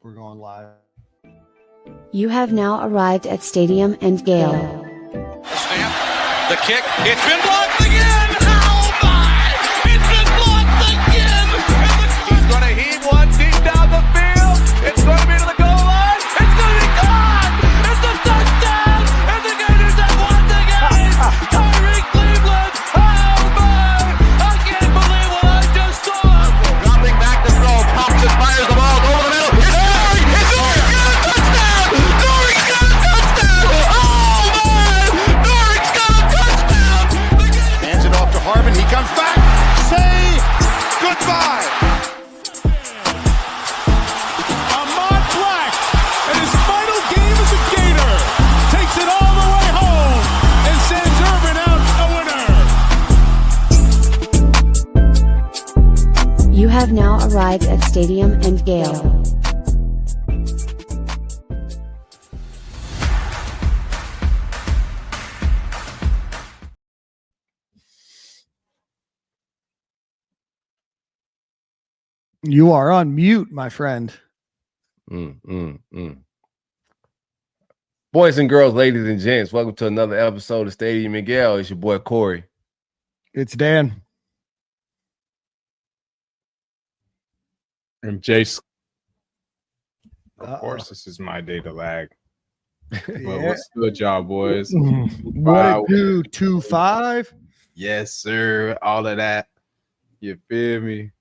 We're going live. You have now arrived at Stadium and Gale. The snap, the kick, it's been blocked again! Oh my! It's been blocked again! He's going to heave one deep down the field. It's going to be to the goal line. It's going to be caught! It's a touchdown! And the Gators have won the game! Tyreek Cleveland! Oh my! I can't believe what I just saw! Dropping back to throw. Thompson fires the ball over the middle. It's Norrie! It's Norrie! Got a touchdown! Norrie's got a touchdown! Oh my! Norrie's got a touchdown! Hands it off to Harvin. He comes back. Say goodbye. Ahmad Black, in his final game as a Gator, takes it all the way home and sends Urban out a winner. You have now arrived at Stadium and Gale. You are on mute, my friend. Boys and girls, ladies and gents, welcome to another episode of Stadium and Gale. It's your boy Corey. It's Dan. And Jace. Of course, this is my day to lag. But what's good, y'all, boys? What it do? 2-5? Yes, sir. All of that. You feel me?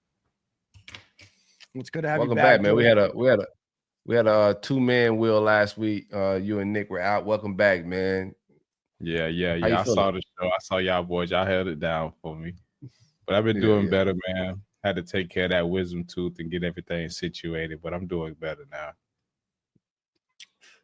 It's good to have Welcome you back, man. We had a two-man wheel last week. You and Nick were out. Welcome back, man. Yeah. you I feeling? saw the show. I saw y'all boys. Y'all held it down for me. But I've been doing better, man. Had to take care of that wisdom tooth and get everything situated, but I'm doing better now.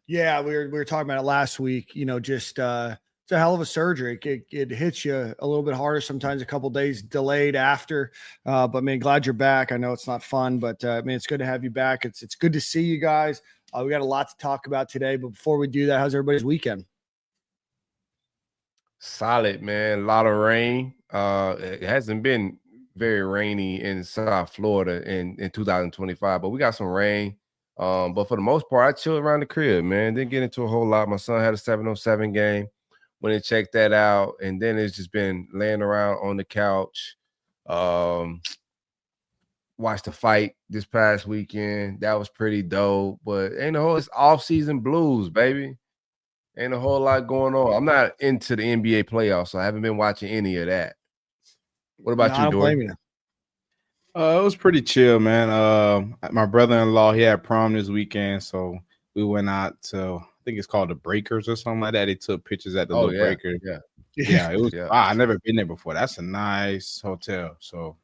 Yeah, we were talking about it last week. You know, just it's a hell of a surgery. It hits you a little bit harder sometimes, a couple days delayed after. But man, glad you're back. I know it's not fun, but man, it's good to have you back. It's good to see you guys. We got a lot to talk about today, but before we do that, how's everybody's weekend? Solid, man. A lot of rain. It hasn't been very rainy in South Florida in 2025, but we got some rain. But for the most part, I chilled around the crib, man. Didn't get into a whole lot. My son had a 7-on-7 game. Went and checked that out, and then it's just been laying around on the couch. Watched the fight this past weekend. That was pretty dope. But it's off-season blues, baby. Ain't a whole lot going on. I'm not into the NBA playoffs, so I haven't been watching any of that. What about you, Dory? It was pretty chill, man. My brother-in-law, he had prom this weekend, so we went out to, I think it's called the Breakers or something like that. They took pictures at the Breakers. Yeah, it was. Wow, I never been there before. That's a nice hotel. So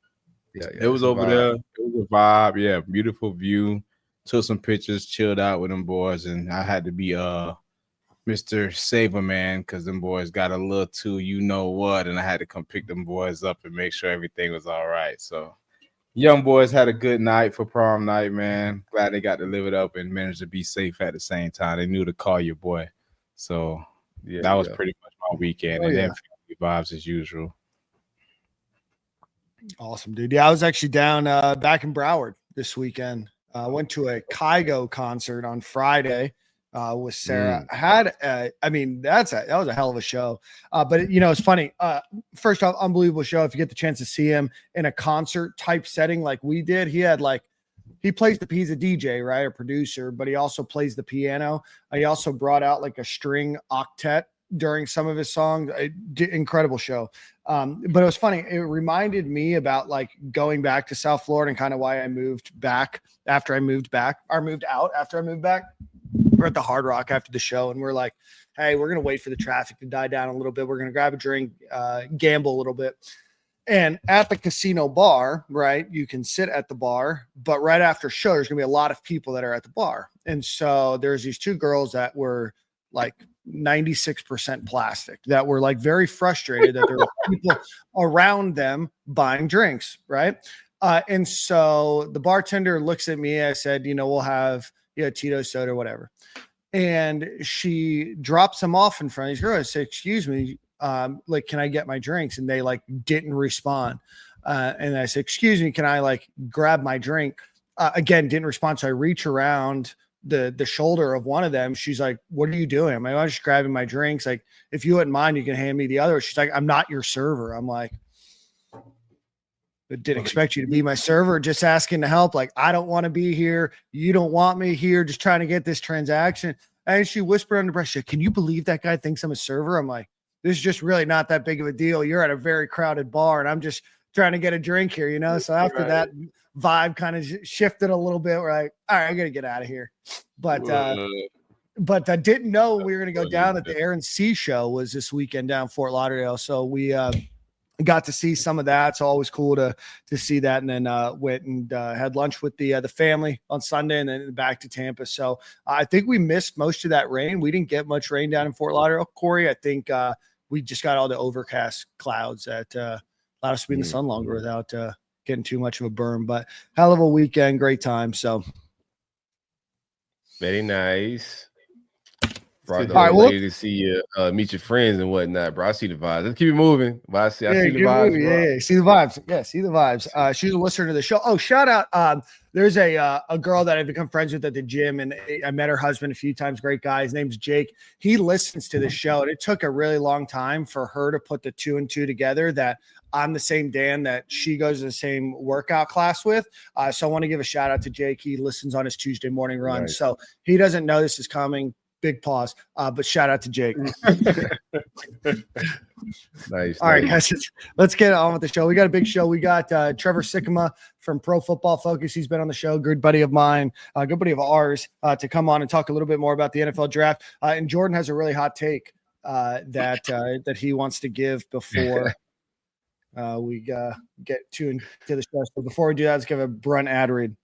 it was over there. It was a vibe. Yeah, beautiful view. Took some pictures, chilled out with them boys, and I had to be Mr. Saver Man because them boys got a little too you know what, and I had to come pick them boys up and make sure everything was all right. So young boys had a good night for prom night, man. Glad they got to live it up and managed to be safe at the same time. They knew to call your boy. So that was pretty much my weekend. And then family vibes as usual. Awesome, dude. Yeah, I was actually down back in Broward this weekend. I went to a Kygo concert on Friday with Sarah. That was a hell of a show. But it's funny. First off, unbelievable show. If you get the chance to see him in a concert type setting like we did, he's a DJ, right? A producer, but he also plays the piano. He also brought out like a string octet during some of his songs. Incredible show. But it was funny. It reminded me about like going back to South Florida and kind of why I moved out after I moved back. We're at the Hard Rock after the show, and we're like, hey, we're going to wait for the traffic to die down a little bit. We're going to grab a drink, gamble a little bit. And at the casino bar, right, you can sit at the bar, but right after show, there's going to be a lot of people that are at the bar. And so there's these two girls that were like 96% plastic that were like very frustrated that there were people around them buying drinks, right? And so the bartender looks at me. I said, we'll have Tito soda, whatever. And she drops them off in front of these girls. I said, excuse me, can I get my drinks? And they like didn't respond. And I said, excuse me, can I like grab my drink? again, didn't respond. So I reach around the shoulder of one of them. She's like, what are you doing? I'm like, I'm just grabbing my drinks. Like, if you wouldn't mind, you can hand me the other. She's like, I'm not your server. I'm like, but didn't expect you to be my server, just asking to help. Like, I don't want to be here. You don't want me here, just trying to get this transaction. And she whispered under breath, can you believe that guy thinks I'm a server? I'm like, this is just really not that big of a deal. You're at a very crowded bar and I'm just trying to get a drink here, you know? So after that vibe kind of shifted a little bit, we're like, all right, I got to get out of here. But I didn't know we were going to go down at the Aaron C show was this weekend down Fort Lauderdale. So we, got to see some of that. It's always cool to see that. And then went and had lunch with the family on Sunday and then back to Tampa. So I think we missed most of that rain. We didn't get much rain down in Fort Lauderdale, Corey. I think we just got all the overcast clouds that allowed us to be in the sun longer without getting too much of a burn. But hell of a weekend, great time. So very nice. Brought the all right, lady to see you, meet your friends and whatnot, bro. I see the vibes. Let's keep it moving. But I see the vibes. Yeah, see the vibes. Yeah, see the vibes. She's a listener to the show. Oh, shout out. There's a girl that I've become friends with at the gym, and I met her husband a few times. Great guy. His name's Jake. He listens to the show, and it took a really long time for her to put the 2 and 2 together that I'm the same Dan that she goes to the same workout class with. So I want to give a shout out to Jake. He listens on his Tuesday morning run. Nice. So he doesn't know this is coming. Big pause, but shout out to Jake. Nice. All right, guys, let's get on with the show. We got a big show. We got Trevor Sikkema from Pro Football Focus. He's been on the show. Good buddy of mine, good buddy of ours, to come on and talk a little bit more about the NFL draft. And Jordan has a really hot take that he wants to give before we get into the show. So before we do that, let's give a Brunt ad read.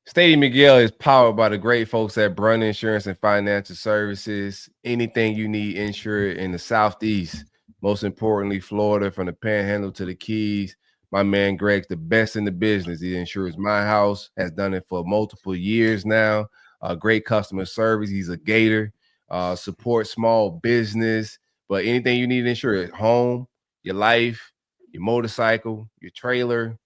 Stady Miguel is powered by the great folks at Brunt Insurance and Financial Services. Anything you need insured in the Southeast, most importantly, Florida, from the Panhandle to the Keys. My man Greg's the best in the business. He insures my house, has done it for multiple years now. Great customer service. He's a Gator. Supports small business. But anything you need to insure, at home, your life, your motorcycle, your trailer,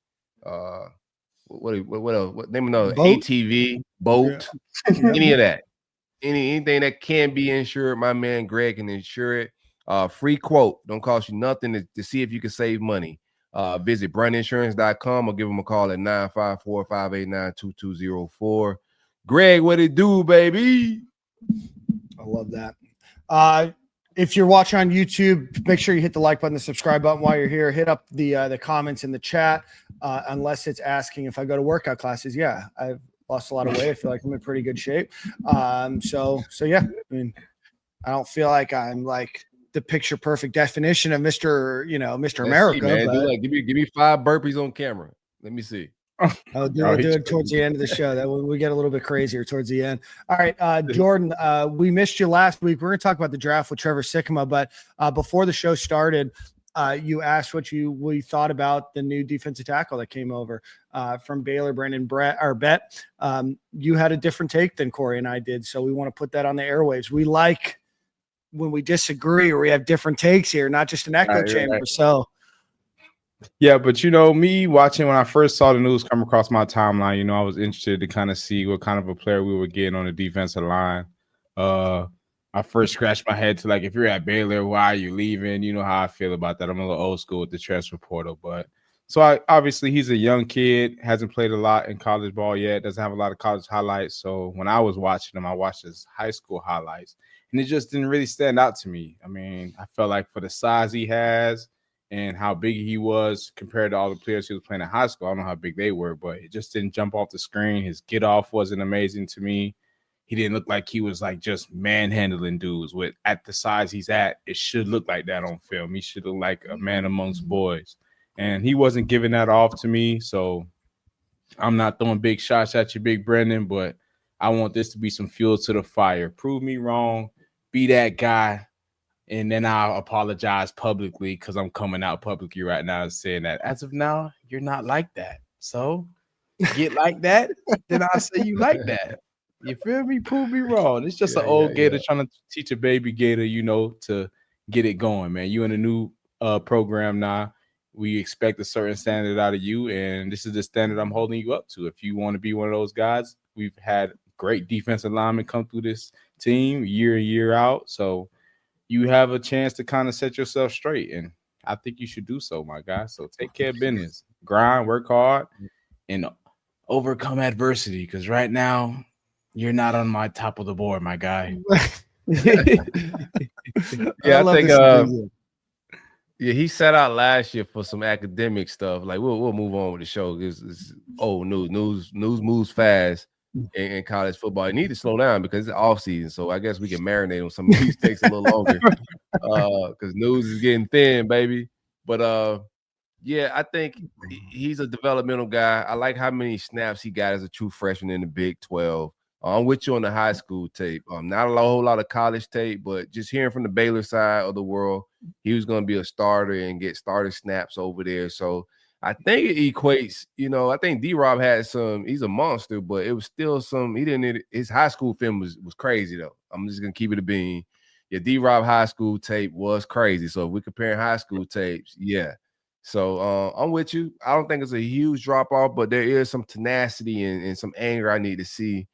what else? What name another? ATV, boat, any of that. Anything that can be insured, my man Greg can insure it. Free quote. Don't cost you nothing to see if you can save money. Visit bruntinsurance.com or give them a call at 954-589-2204. Greg, what it do, baby? I love that. If you're watching on YouTube, make sure you hit the like button, the subscribe button while you're here. Hit up the comments in the chat, unless it's asking if I go to workout classes. Yeah, I've lost a lot of weight. I feel like I'm in pretty good shape. So yeah, I mean, I don't feel like I'm like the picture perfect definition of Mr. America. See, but... give me 5 burpees on camera. Let me see. I'll do it towards the end of the show. That when we get a little bit crazier towards the end. All right, Jordan, we missed you last week. We're going to talk about the draft with Trevor Sikkema, but before the show started, you asked what we thought about the new defensive tackle that came over from Baylor, Brandon Bet. You had a different take than Corey and I did, so we want to put that on the airwaves. We like when we disagree or we have different takes here, not just an echo chamber. Right. So. Yeah, but me watching when I first saw the news come across my timeline, I was interested to kind of see what kind of a player we were getting on the defensive line. I first scratched my head to like, if you're at Baylor, why are you leaving? You know how I feel about that. I'm a little old school with the transfer portal, but obviously he's a young kid, hasn't played a lot in college ball yet, doesn't have a lot of college highlights. So when I was watching him, I watched his high school highlights, and it just didn't really stand out to me. I mean, I felt like for the size he has and how big he was compared to all the players he was playing in high school, I don't know how big they were, but it just didn't jump off the screen. His get off wasn't amazing to me. He didn't look like he was like just manhandling dudes at the size he's at. It should look like that on film. He should look like a man amongst boys. And he wasn't giving that off to me. So I'm not throwing big shots at you, Big Brendan, but I want this to be some fuel to the fire. Prove me wrong. Be that guy. And then I'll apologize publicly because I'm coming out publicly right now and saying that as of now, you're not like that. So get like that, then I'll say you like that. You feel me? Prove me wrong. It's just an old Gator trying to teach a baby Gator, to get it going, man. You in a new program now. we expect a certain standard out of you, and this is the standard I'm holding you up to. If you want to be one of those guys, we've had great defensive linemen come through this team year in, year out. So you have a chance to kind of set yourself straight, and I think you should do so, my guy. So take care of business, grind, work hard, and overcome adversity, because right now you're not on my top of the board, my guy. Yeah, I think yeah, he set out last year for some academic stuff. Like we'll move on with the show. It's old news moves fast in college football. You need to slow down because it's off season. So I guess we can marinate on some of these takes a little longer because news is getting thin, baby. But yeah, I think he's a developmental guy. I like how many snaps he got as a true freshman in the Big 12. I'm with you on the high school tape. Not a whole lot of college tape, but just hearing from the Baylor side of the world, he was going to be a starter and get starter snaps over there. So I think it equates, I think D-Rob had he's a monster, but it was still his high school film was crazy though. I'm just going to keep it a bean. Yeah, D-Rob high school tape was crazy. So if we're comparing high school tapes, yeah. So I'm with you. I don't think it's a huge drop off, but there is some tenacity and some anger I need to see.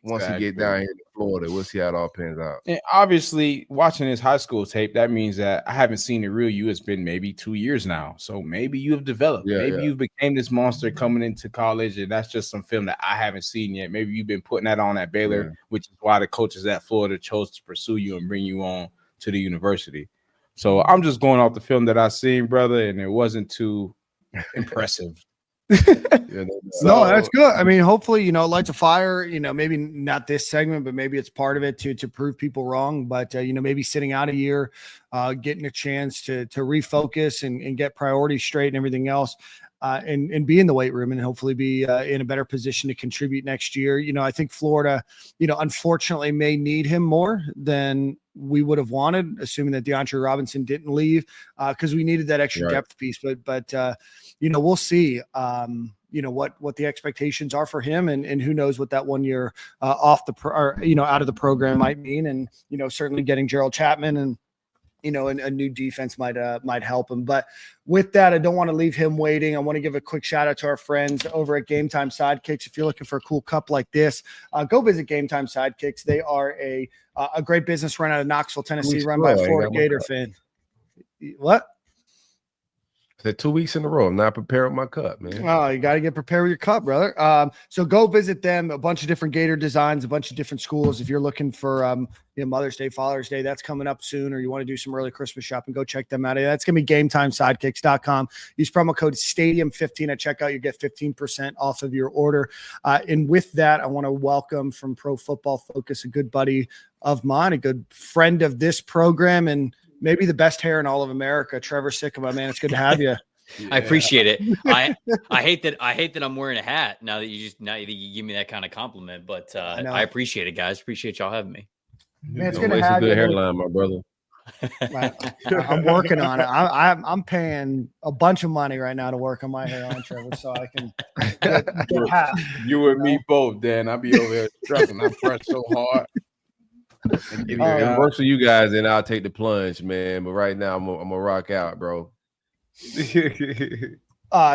Once he get down here to Florida, we'll see how it all pans out. And obviously, watching his high school tape, that means that I haven't seen the real you. It's been maybe 2 years now. So maybe you have developed. You became this monster coming into college, and that's just some film that I haven't seen yet. Maybe you've been putting that on at Baylor, which is why the coaches at Florida chose to pursue you and bring you on to the university. So I'm just going off the film that I've seen, brother, and it wasn't too impressive. No, that's good. I mean, hopefully, it lights a fire, maybe not this segment, but maybe it's part of it to prove people wrong. But, maybe sitting out a year, getting a chance to refocus and get priorities straight and everything else. And be in the weight room and hopefully be in a better position to contribute next year. I think Florida, unfortunately may need him more than we would have wanted, assuming that DeAndre Robinson didn't leave because we needed that extra depth piece. But we'll see, what the expectations are for him and who knows what that 1 year out of the program might mean. And, certainly getting Gerald Chapman and, a new defense might help him. But with that, I don't want to leave him waiting. I want to give a quick shout out to our friends over at Game Time Sidekicks. If you're looking for a cool cup like this, go visit Game Time Sidekicks. They are a great business run out of Knoxville, Tennessee, run by a Florida Gator fan. What? 2 weeks in a row. I'm not prepared with my cup, man. Oh, you got to get prepared with your cup, brother. So go visit them. A bunch of different Gator designs, a bunch of different schools. If you're looking for Mother's Day, Father's Day, that's coming up soon, or you want to do some early Christmas shopping, go check them out. That's going to be GameTimeSidekicks.com. Use promo code Stadium15 at checkout. You get 15% off of your order. And with that, I want to welcome from Pro Football Focus a good buddy of mine, a good friend of this program, and maybe the best hair in all of America, Trevor Sikkema. Man, it's good to have you. I appreciate it. I hate that I'm wearing a hat now that you give me that kind of compliment, but I appreciate it, guys. Appreciate y'all having me. Man, it's good to have you. Good hairline, my brother. I'm working on it. I'm paying a bunch of money right now to work on my hair on, Trevor, so I can get a hat. You and me both, Dan. I'll be over here struggling. I press so hard. It works for you guys, and I'll take the plunge, man. But right now, I'm gonna rock out, bro.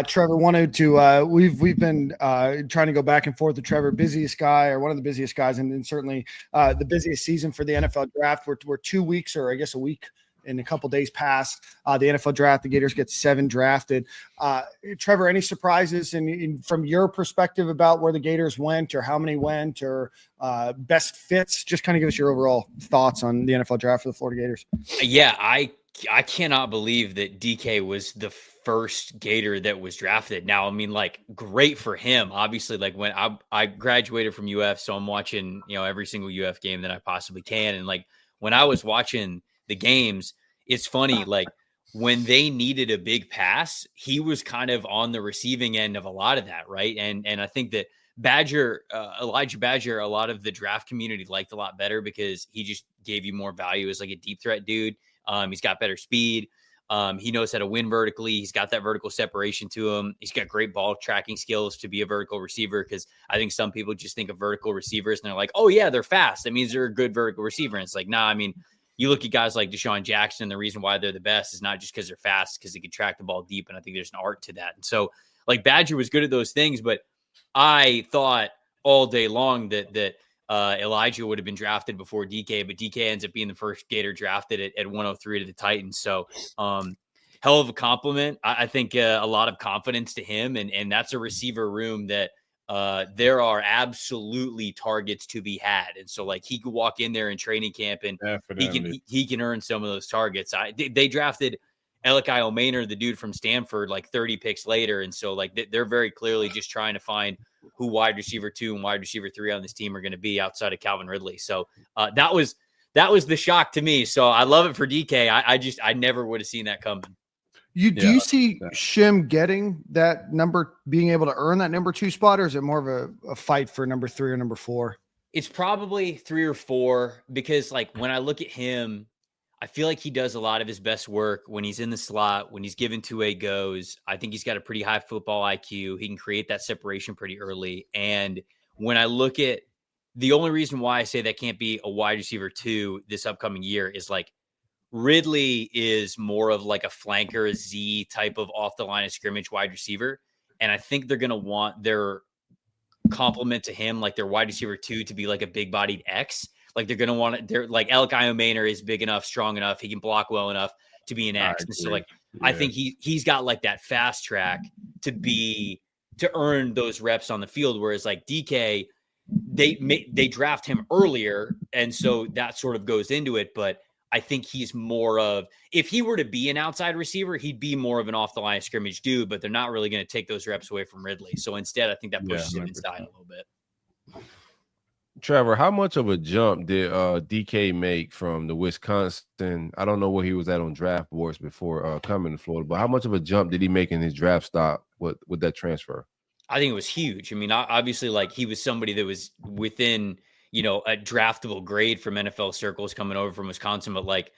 Trevor wanted to. We've been trying to go back and forth with Trevor, busiest guy or one of the busiest guys, and certainly the busiest season for the NFL draft. We're 2 weeks, or I guess a week and a couple days past the NFL draft. The Gators get 7 drafted. Trevor, any surprises from your perspective about where the Gators went, or how many went, or best fits? Just kind of give us your overall thoughts on the NFL draft for the Florida Gators. Yeah, I cannot believe that DK was the first Gator that was drafted. Now, I mean, great for him. Obviously, when I graduated from UF, so I'm watching, every single UF game that I possibly can. And when I was watching the games, it's funny, when they needed a big pass, he was kind of on the receiving end of a lot of that, right? And I think that Elijah Badger, a lot of the draft community liked a lot better because he just gave you more value as a deep threat dude. He's got better speed. He knows how to win vertically. He's got that vertical separation to him. He's got great ball tracking skills to be a vertical receiver, because I think some people just think of vertical receivers and they're like, oh yeah, they're fast. That means they're a good vertical receiver. And it's nah, I mean, you look at guys like Deshaun Jackson, and the reason why they're the best is not just because they're fast, because they can track the ball deep. And I think there's an art to that. And so like Badger was good at those things, but I thought all day long that Elijah would have been drafted before DK, but DK ends up being the first Gator drafted at 103 to the Titans. So hell of a compliment. I think a lot of confidence to him. And that's a receiver room that there are absolutely targets to be had. And so like he could walk in there in training camp and he can earn some of those targets. They drafted Elikai Omaner, the dude from Stanford, like 30 picks later. And so like they're very clearly just trying to find who wide receiver 2 and wide receiver 3 on this team are going to be outside of Calvin Ridley. So that was the shock to me. So I love it for DK. I never would have seen that coming. Do you see Shim getting that number, being able to earn that number 2 spot, or is it more of a fight for number 3 or number 4? It's probably 3 or 4, because like when I look at him, I feel like he does a lot of his best work when he's in the slot, when he's given 2A goes. I think he's got a pretty high football IQ. He can create that separation pretty early. And when I look at the only reason why I say that can't be a wide receiver 2 this upcoming year is like Ridley is more of like a flanker Z type of off the line of scrimmage wide receiver. And I think they're going to want their complement to him, like their wide receiver 2, to be like a big bodied X. Like they're going to want it. They're like Elikai Omaner is big enough, strong enough. He can block well enough to be an X. And so like, I think he's got like that fast track to earn those reps on the field. Whereas like DK, they draft him earlier. And so that sort of goes into it. But I think he's more of, if he were to be an outside receiver, he'd be more of an off the line of scrimmage dude, but they're not really going to take those reps away from Ridley. So instead, I think that pushes him inside a little bit. Trevor, how much of a jump did DK make from the Wisconsin? I don't know where he was at on draft boards before coming to Florida, but how much of a jump did he make in his draft stock with that transfer? I think it was huge. I mean, obviously, like he was somebody that was within, a draftable grade from NFL circles coming over from Wisconsin, but like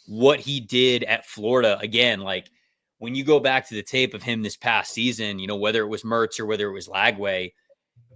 what he did at Florida, again, like when you go back to the tape of him this past season, whether it was Mertz or whether it was Lagway,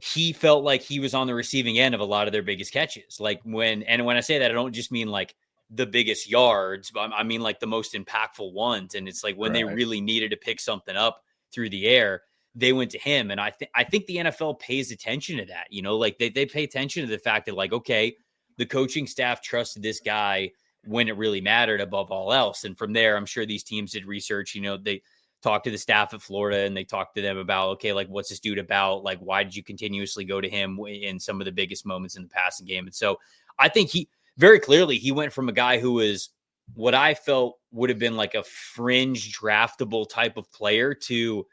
he felt like he was on the receiving end of a lot of their biggest catches. Like when I say that, I don't just mean like the biggest yards, but I mean like the most impactful ones. And it's like when they really needed to pick something up through the air, they went to him. And I think the NFL pays attention to that, like they pay attention to the fact that like, okay, the coaching staff trusted this guy when it really mattered above all else. And from there, I'm sure these teams did research, they talked to the staff at Florida and they talked to them about, okay, like what's this dude about? Like, why did you continuously go to him in some of the biggest moments in the passing game? And so I think he very clearly, he went from a guy who was what I felt would have been like a fringe draftable type of player to,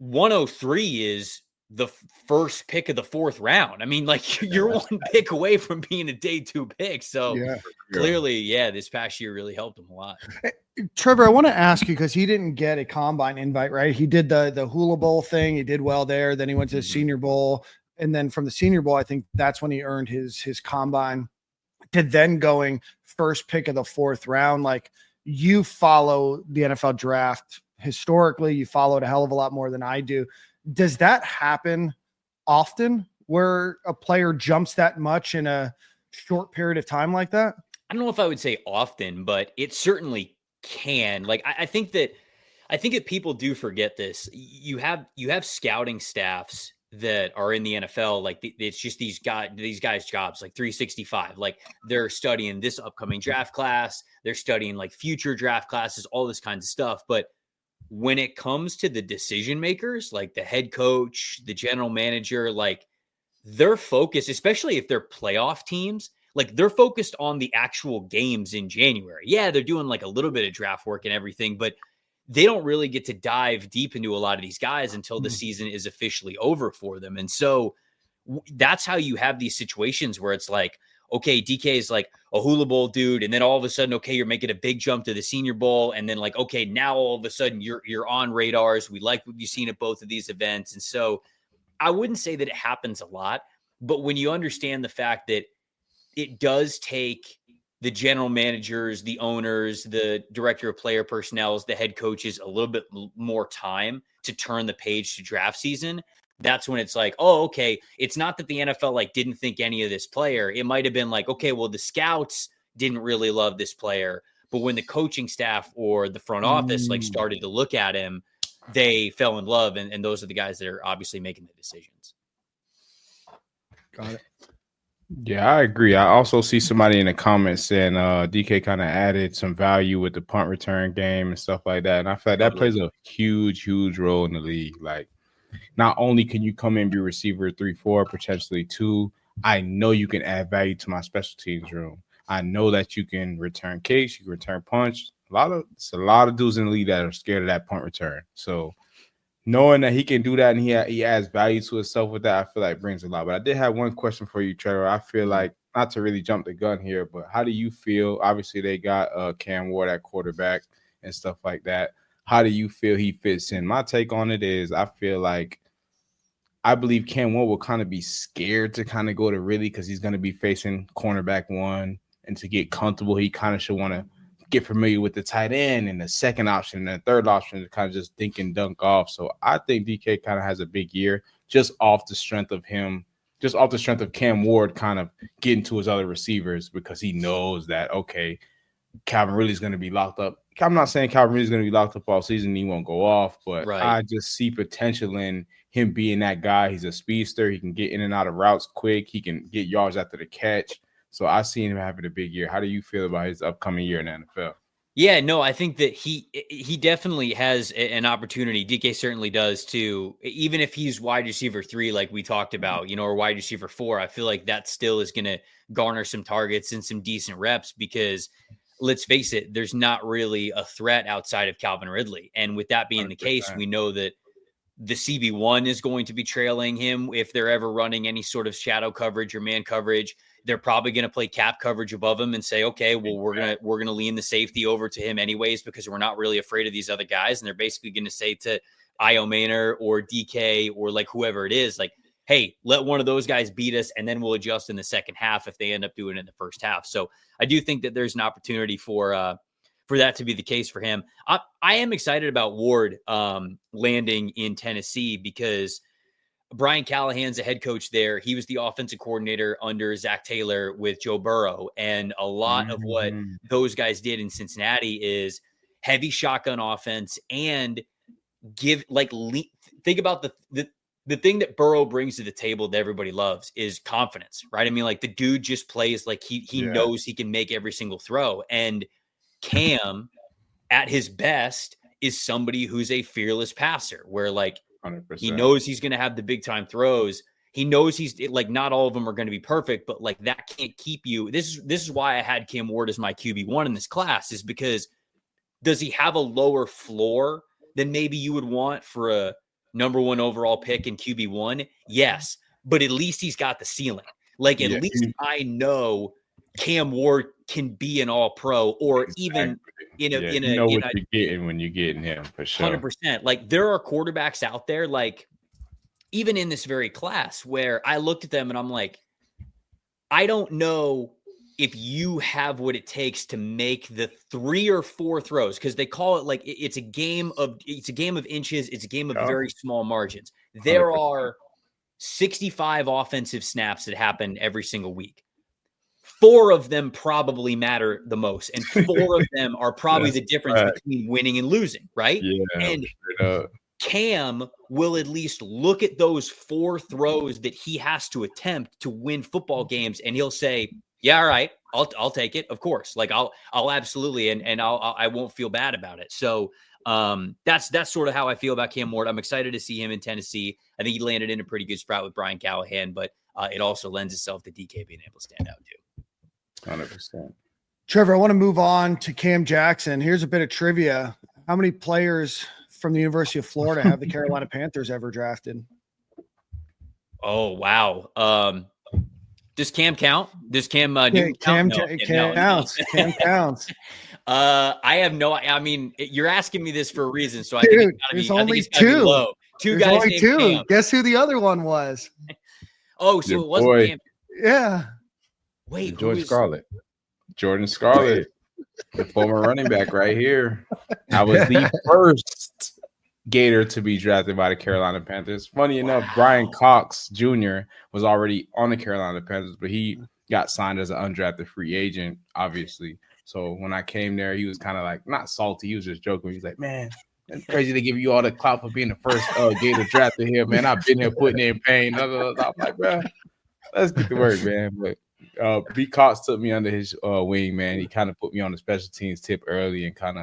103 is the first pick of the 4th round. I mean, like you're one pick away from being a day 2 pick. So clearly, this past year really helped him a lot. Trevor, I want to ask you, because he didn't get a combine invite, right? He did the Hula Bowl thing. He did well there. Then he went to the Senior Bowl. And then from the Senior Bowl, I think that's when he earned his combine, to then going first pick of the 4th round. Like, you follow the NFL draft historically, you follow it a hell of a lot more than I do. Does that happen often where a player jumps that much in a short period of time like that? I don't know if I would say often, but it certainly can. Like, I think that people do forget this. You have scouting staffs that are in the NFL. Like it's just these guys' jobs, like 365, like they're studying this upcoming draft class. They're studying like future draft classes, all this kinds of stuff. But when it comes to the decision makers, like the head coach, the general manager, like their focus, especially if they're playoff teams, like they're focused on the actual games in January. Yeah, they're doing like a little bit of draft work and everything, but they don't really get to dive deep into a lot of these guys until the season is officially over for them. And so that's how you have these situations where it's like, okay, DK is like a Hula Bowl dude. And then all of a sudden, okay, you're making a big jump to the Senior Bowl. And then like, okay, now all of a sudden you're on radars. We like what you've seen at both of these events. And so I wouldn't say that it happens a lot, but when you understand the fact that it does take the general managers, the owners, the director of player personnel, the head coaches a little bit more time to turn the page to draft season, that's when it's like, oh, okay, it's not that the NFL like didn't think any of this player. It might have been like, okay, well, the scouts didn't really love this player. But when the coaching staff or the front office started to look at him, they fell in love. And those are the guys that are obviously making the decisions. Got it. Yeah, I agree. I also see somebody in the comments saying DK kind of added some value with the punt return game and stuff like that. And I feel like that plays a huge, huge role in the league. Like, not only can you come in and be receiver 3-4, potentially 2, I know you can add value to my special teams room. I know that you can return kicks, you can return punch. It's a lot of dudes in the league that are scared of that punt return. So knowing that he can do that and he adds value to himself with that, I feel like brings a lot. But I did have one question for you, Trevor. I feel like, not to really jump the gun here, but how do you feel? Obviously, they got Cam Ward at quarterback and stuff like that. How do you feel he fits in? My take on it is I believe Cam Ward will kind of be scared to kind of go to Ridley because he's going to be facing cornerback 1. And to get comfortable, he kind of should want to get familiar with the tight end and the second option and the third option to kind of just think and dunk off. So I think DK kind of has a big year just off the strength of Cam Ward kind of getting to his other receivers because he knows that, okay, Calvin Ridley's going to be locked up. I'm not saying Calvin Ridley's going to be locked up all season and he won't go off, but I just see potential in him being that guy. He's a speedster. He can get in and out of routes quick. He can get yards after the catch. So I see him having a big year. How do you feel about his upcoming year in the NFL? Yeah, no, I think that he definitely has an opportunity. DK certainly does too. Even if he's wide receiver 3, like we talked about, or wide receiver 4, I feel like that still is going to garner some targets and some decent reps because let's face it, there's not really a threat outside of Calvin Ridley. And with that being 100%. The case, we know that the CB1 is going to be trailing him if they're ever running any sort of shadow coverage or man coverage. They're probably going to play cap coverage above him and say, okay, well, we're going to lean the safety over to him anyways, because we're not really afraid of these other guys. And they're basically going to say to Io Maynor or DK or like whoever it is, like, hey, let one of those guys beat us. And then we'll adjust in the second half if they end up doing it in the first half. So I do think that there's an opportunity for that to be the case for him. I am excited about Ward landing in Tennessee because Brian Callahan's a head coach there. He was the offensive coordinator under Zach Taylor with Joe Burrow. And a lot of what those guys did in Cincinnati is heavy shotgun offense and think about the thing that Burrow brings to the table that everybody loves is confidence, right? I mean, like the dude just plays like he knows he can make every single throw. And Cam at his best is somebody who's a fearless passer where like, 100%. He knows he's going to have the big time throws. He knows he's like, not all of them are going to be perfect, but like that can't keep you. This is why I had Cam Ward as my QB1 in this class, is because does he have a lower floor than maybe you would want for a number 1 overall pick in QB1? Yes, but at least he's got the ceiling. Like at least I know Cam Ward can be an all pro or even what you're getting when you're getting him for sure. 100%. Like there are quarterbacks out there, like even in this very class where I looked at them and I'm like, I don't know if you have what it takes to make the 3 or 4 throws. Cause they call it like, it's a game of inches. It's a game of very small margins. There 100%. Are 65 offensive snaps that happen every single week. 4 of them probably matter the most. And 4 of them are probably the difference between winning and losing. Right. Yeah, and Cam will at least look at those 4 throws that he has to attempt to win football games. And he'll say, yeah, all right, I'll take it. Of course. Like I'll absolutely. And I won't feel bad about it. So that's sort of how I feel about Cam Ward. I'm excited to see him in Tennessee. I think he landed in a pretty good spot with Brian Callahan, but it also lends itself to DK being able to stand out too. 100%. Trevor, I want to move on to Cam Jackson. Here's a bit of trivia. How many players from the University of Florida have the Carolina Panthers ever drafted? Oh, wow. Does Cam count? Does Cam Cam counts? Cam counts. I have no. I mean, you're asking me this for a reason, so I think it's only 2. Low. 2 there's guys. Only 2. Cam. Guess who the other one was? Oh, so it wasn't Cam. Yeah. Wait, Jordan Scarlett, the former running back right here. I was the first Gator to be drafted by the Carolina Panthers. Funny enough, Brian Cox Jr. was already on the Carolina Panthers, but he got signed as an undrafted free agent, obviously. So when I came there, he was kind of like not salty. He was just joking. He's like, man, it's crazy to give you all the clout for being the first Gator drafted here, man. I've been here putting in pain. I'm like, bro, let's get to work, man. But B. Cox took me under his wing, man. He kind of put me on the special teams tip early and kind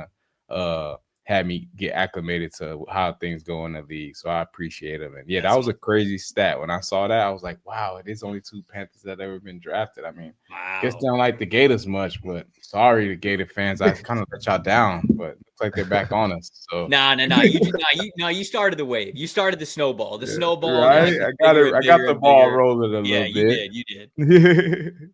of had me get acclimated to how things go in the league. So I appreciate him. And yeah, that was a crazy stat. When I saw that, I was like, wow, it is only 2 Panthers that have ever been drafted. I mean, I guess they don't like the Gators much, but sorry, the Gator fans. I kind of let y'all down, but looks like they're back on us. So No. You started the wave. You started the snowball. The snowball. Right? I got the ball rolling a little bit. You did.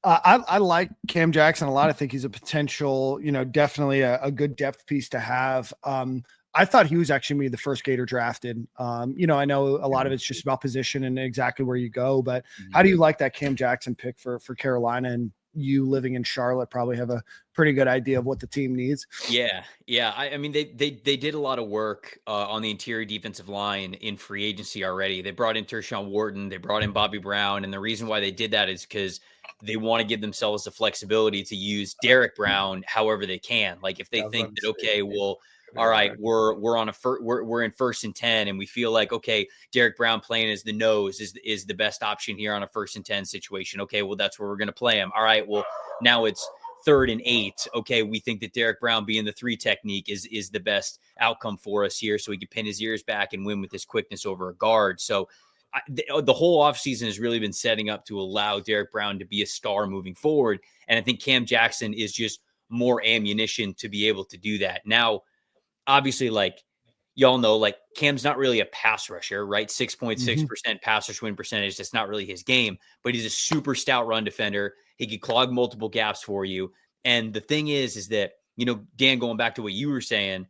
I like Cam Jackson a lot. I think he's a potential, definitely a good depth piece to have. I thought he was actually the first Gator drafted. I know a lot of it's just about position and exactly where you go, but how do you like that Cam Jackson pick for Carolina? And you living in Charlotte probably have a pretty good idea of what the team needs. Yeah. I mean, they did a lot of work on the interior defensive line in free agency already. They brought in Tershawn Wharton, they brought in Bobby Brown, and the reason why they did that is because they want to give themselves the flexibility to use Derek Brown however they can. Like if they think that, okay, well, all right, we're in 1st and 10, and we feel like, okay, Derek Brown playing as the nose is the best option here on a 1st and 10 situation. Okay, well, that's where we're going to play him. All right, well, now it's 3rd and 8. Okay, we think that Derek Brown being the 3 technique is the best outcome for us here, so he can pin his ears back and win with his quickness over a guard. So the whole offseason has really been setting up to allow Derek Brown to be a star moving forward. And I think Cam Jackson is just more ammunition to be able to do that. Now, obviously, like y'all know, like Cam's not really a pass rusher, right? 6.6% pass rush win percentage. That's not really his game, but he's a super stout run defender. He can clog multiple gaps for you. And the thing is that, Dan, going back to what you were saying,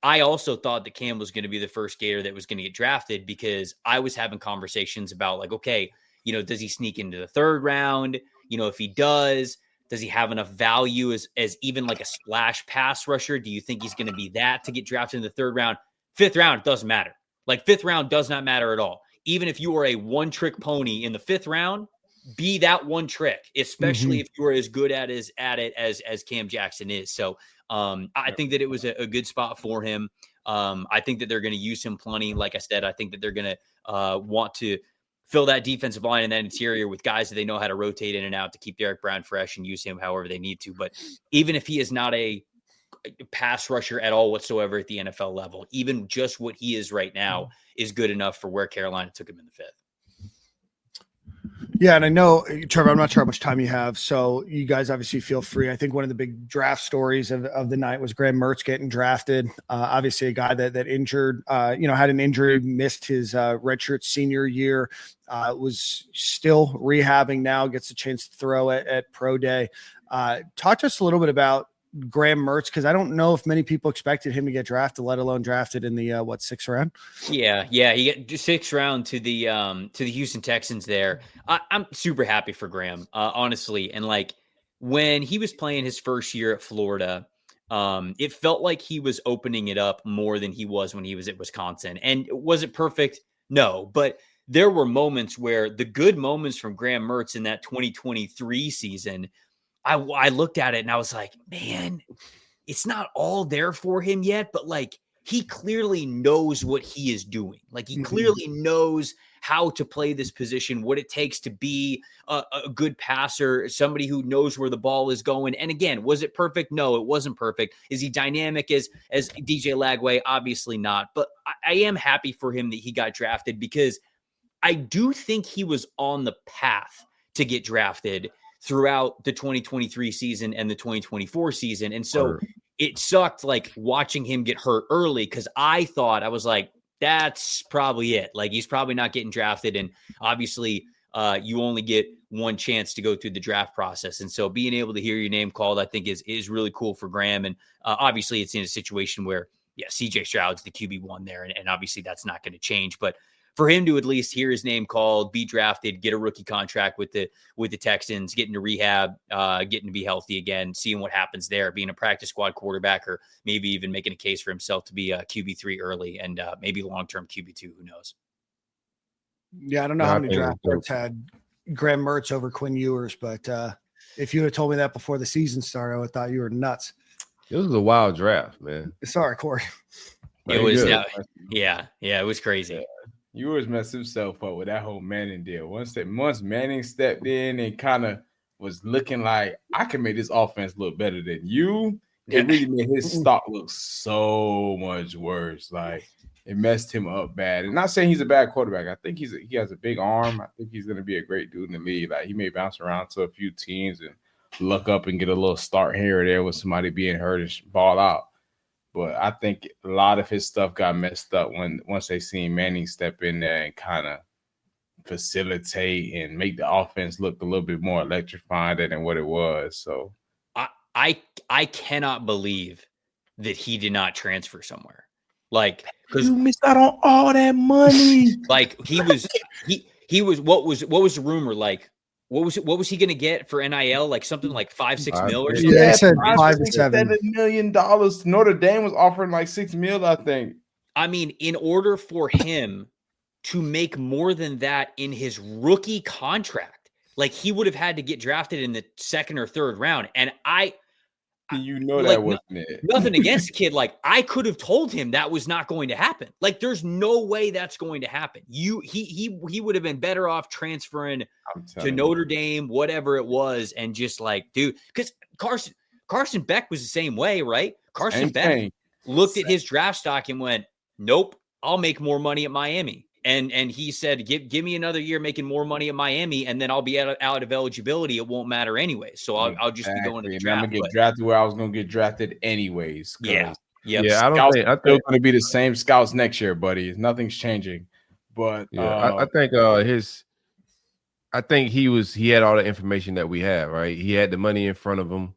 I also thought that Cam was going to be the first Gator that was going to get drafted because I was having conversations about like, okay, does he sneak into the 3rd round? If he does he have enough value as even like a splash pass rusher? Do you think he's going to be that to get drafted in the 3rd round? 5th round, it doesn't matter. Like 5th round does not matter at all. Even if you are a one-trick pony in the 5th round, be that one trick, especially if you are as good at it as Cam Jackson is. So I think that it was a good spot for him. I think that they're going to use him plenty. Like I said, I think that they're going to want to fill that defensive line and that interior with guys that they know how to rotate in and out to keep Derek Brown fresh and use him however they need to. But even if he is not a pass rusher at all whatsoever at the NFL level, even just what he is right now is good enough for where Carolina took him in the 5th. Yeah, and I know, Trevor, I'm not sure how much time you have, so you guys obviously feel free. I think one of the big draft stories of the night was Graham Mertz getting drafted. Obviously a guy that injured, had an injury, missed his redshirt senior year, was still rehabbing now, gets a chance to throw at Pro Day. Talk to us a little bit about Graham Mertz, because I don't know if many people expected him to get drafted, let alone drafted in the 6th round. Yeah, he got 6th round to the Houston Texans there. I'm super happy for Graham, honestly. And like when he was playing his first year at Florida, it felt like he was opening it up more than he was when he was at Wisconsin. And was it perfect? No, but there were moments where the good moments from Graham Mertz in that 2023 season, I looked at it and I was like, man, it's not all there for him yet, but like he clearly knows what he is doing. Like he clearly knows how to play this position, what it takes to be a good passer, somebody who knows where the ball is going. And again, was it perfect? No, it wasn't perfect. Is he dynamic as DJ Lagway? Obviously not. But I am happy for him that he got drafted because I do think he was on the path to get drafted throughout the 2023 season and the 2024 season. And so it sucked like watching him get hurt early because I was like, that's probably it. Like he's probably not getting drafted. And obviously you only get one chance to go through the draft process. And so being able to hear your name called, I think is really cool for Graham. And obviously it's in a situation where, CJ Stroud's the QB1 there. And obviously that's not going to change, but for him to at least hear his name called, be drafted, get a rookie contract with the Texans, getting to rehab, getting to be healthy again, seeing what happens there, being a practice squad quarterback, or maybe even making a case for himself to be a QB3 early and maybe long-term QB2, who knows? Yeah, I don't know how many draft boards had Graham Mertz over Quinn Ewers, but if you would have told me that before the season started, I would have thought you were nuts. It was a wild draft, man. Sorry, Corey. It was, yeah, it was crazy. Yeah. Ewers messed himself up with that whole Manning deal. Once Manning stepped in and kind of was looking like, I can make this offense look better than you, it really made his stock look so much worse. Like, it messed him up bad. And not saying he's a bad quarterback. I think he has a big arm. I think he's going to be a great dude in the league. Like, he may bounce around to a few teams and luck up and get a little start here or there with somebody being hurt and ball out. But I think a lot of his stuff got messed up once they seen Manning step in there and kind of facilitate and make the offense look a little bit more electrifying than what it was. So I cannot believe that he did not transfer somewhere. Like, because you missed out on all that money. Like, he was what was the rumor? Like, what was he going to get for NIL? Like something like 5-6 mil or something? Yeah, they said $5 to $7 million. Notre Dame was offering like $6 million, I think. I mean, in order for him to make more than that in his rookie contract, like, he would have had to get drafted in the second or third round. And that wasn't it. Nothing against the kid. Like, I could have told him that was not going to happen. Like, there's no way that's going to happen. He would have been better off transferring to Notre Dame, whatever it was, and just like, dude, because Carson Beck was the same way, right? Carson Beck looked at his draft stock and went, nope, I'll make more money at Miami. And he said, give me another year making more money at Miami, and then I'll be out of eligibility. It won't matter anyway. So I'll just be going to the draft. I'm going to get drafted where I was going to get drafted anyways. Yeah. Yeah, I think still going to be the same scouts next year, buddy. Nothing's changing. But I think he had all the information that we have, right? He had the money in front of him.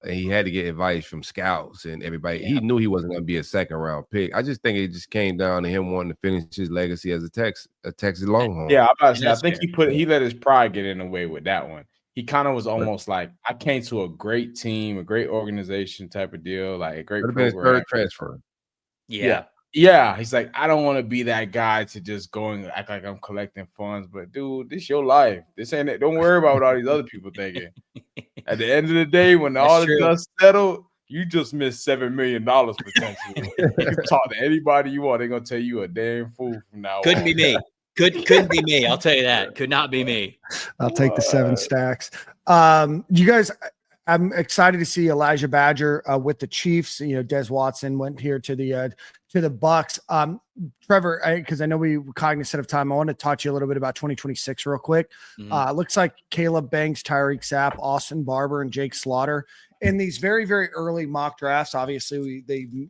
And he had to get advice from scouts and everybody. Yeah. He knew he wasn't going to be a second round pick. I just think it just came down to him wanting to finish his legacy as a Texas Longhorn. Yeah, I think he let his pride get in the way with that one. He kind of was almost like, I came to a great team, a great organization type of deal, like a great program. Third transfer. Yeah. He's like, I don't want to be that guy to just go and act like I'm collecting funds, but dude, this your life. This ain't it. Don't worry about what all these other people thinking. At the end of the day, when all the dust settled, you just missed $7 million potentially. You can talk to anybody you want. They're gonna tell you a damn fool from now. Couldn't be me. Couldn't be me. I'll tell you that. Could not be me. I'll take the 7 stacks. You guys, I'm excited to see Elijah Badger with the Chiefs. You know, Des Watson went here to the Bucks. Trevor, because I know we were cognizant of time, I want to talk to you a little bit about 2026 real quick. Looks like Caleb Banks, Tyreek Sapp, Austin Barber, and Jake Slaughter in these very, very early mock drafts. Obviously,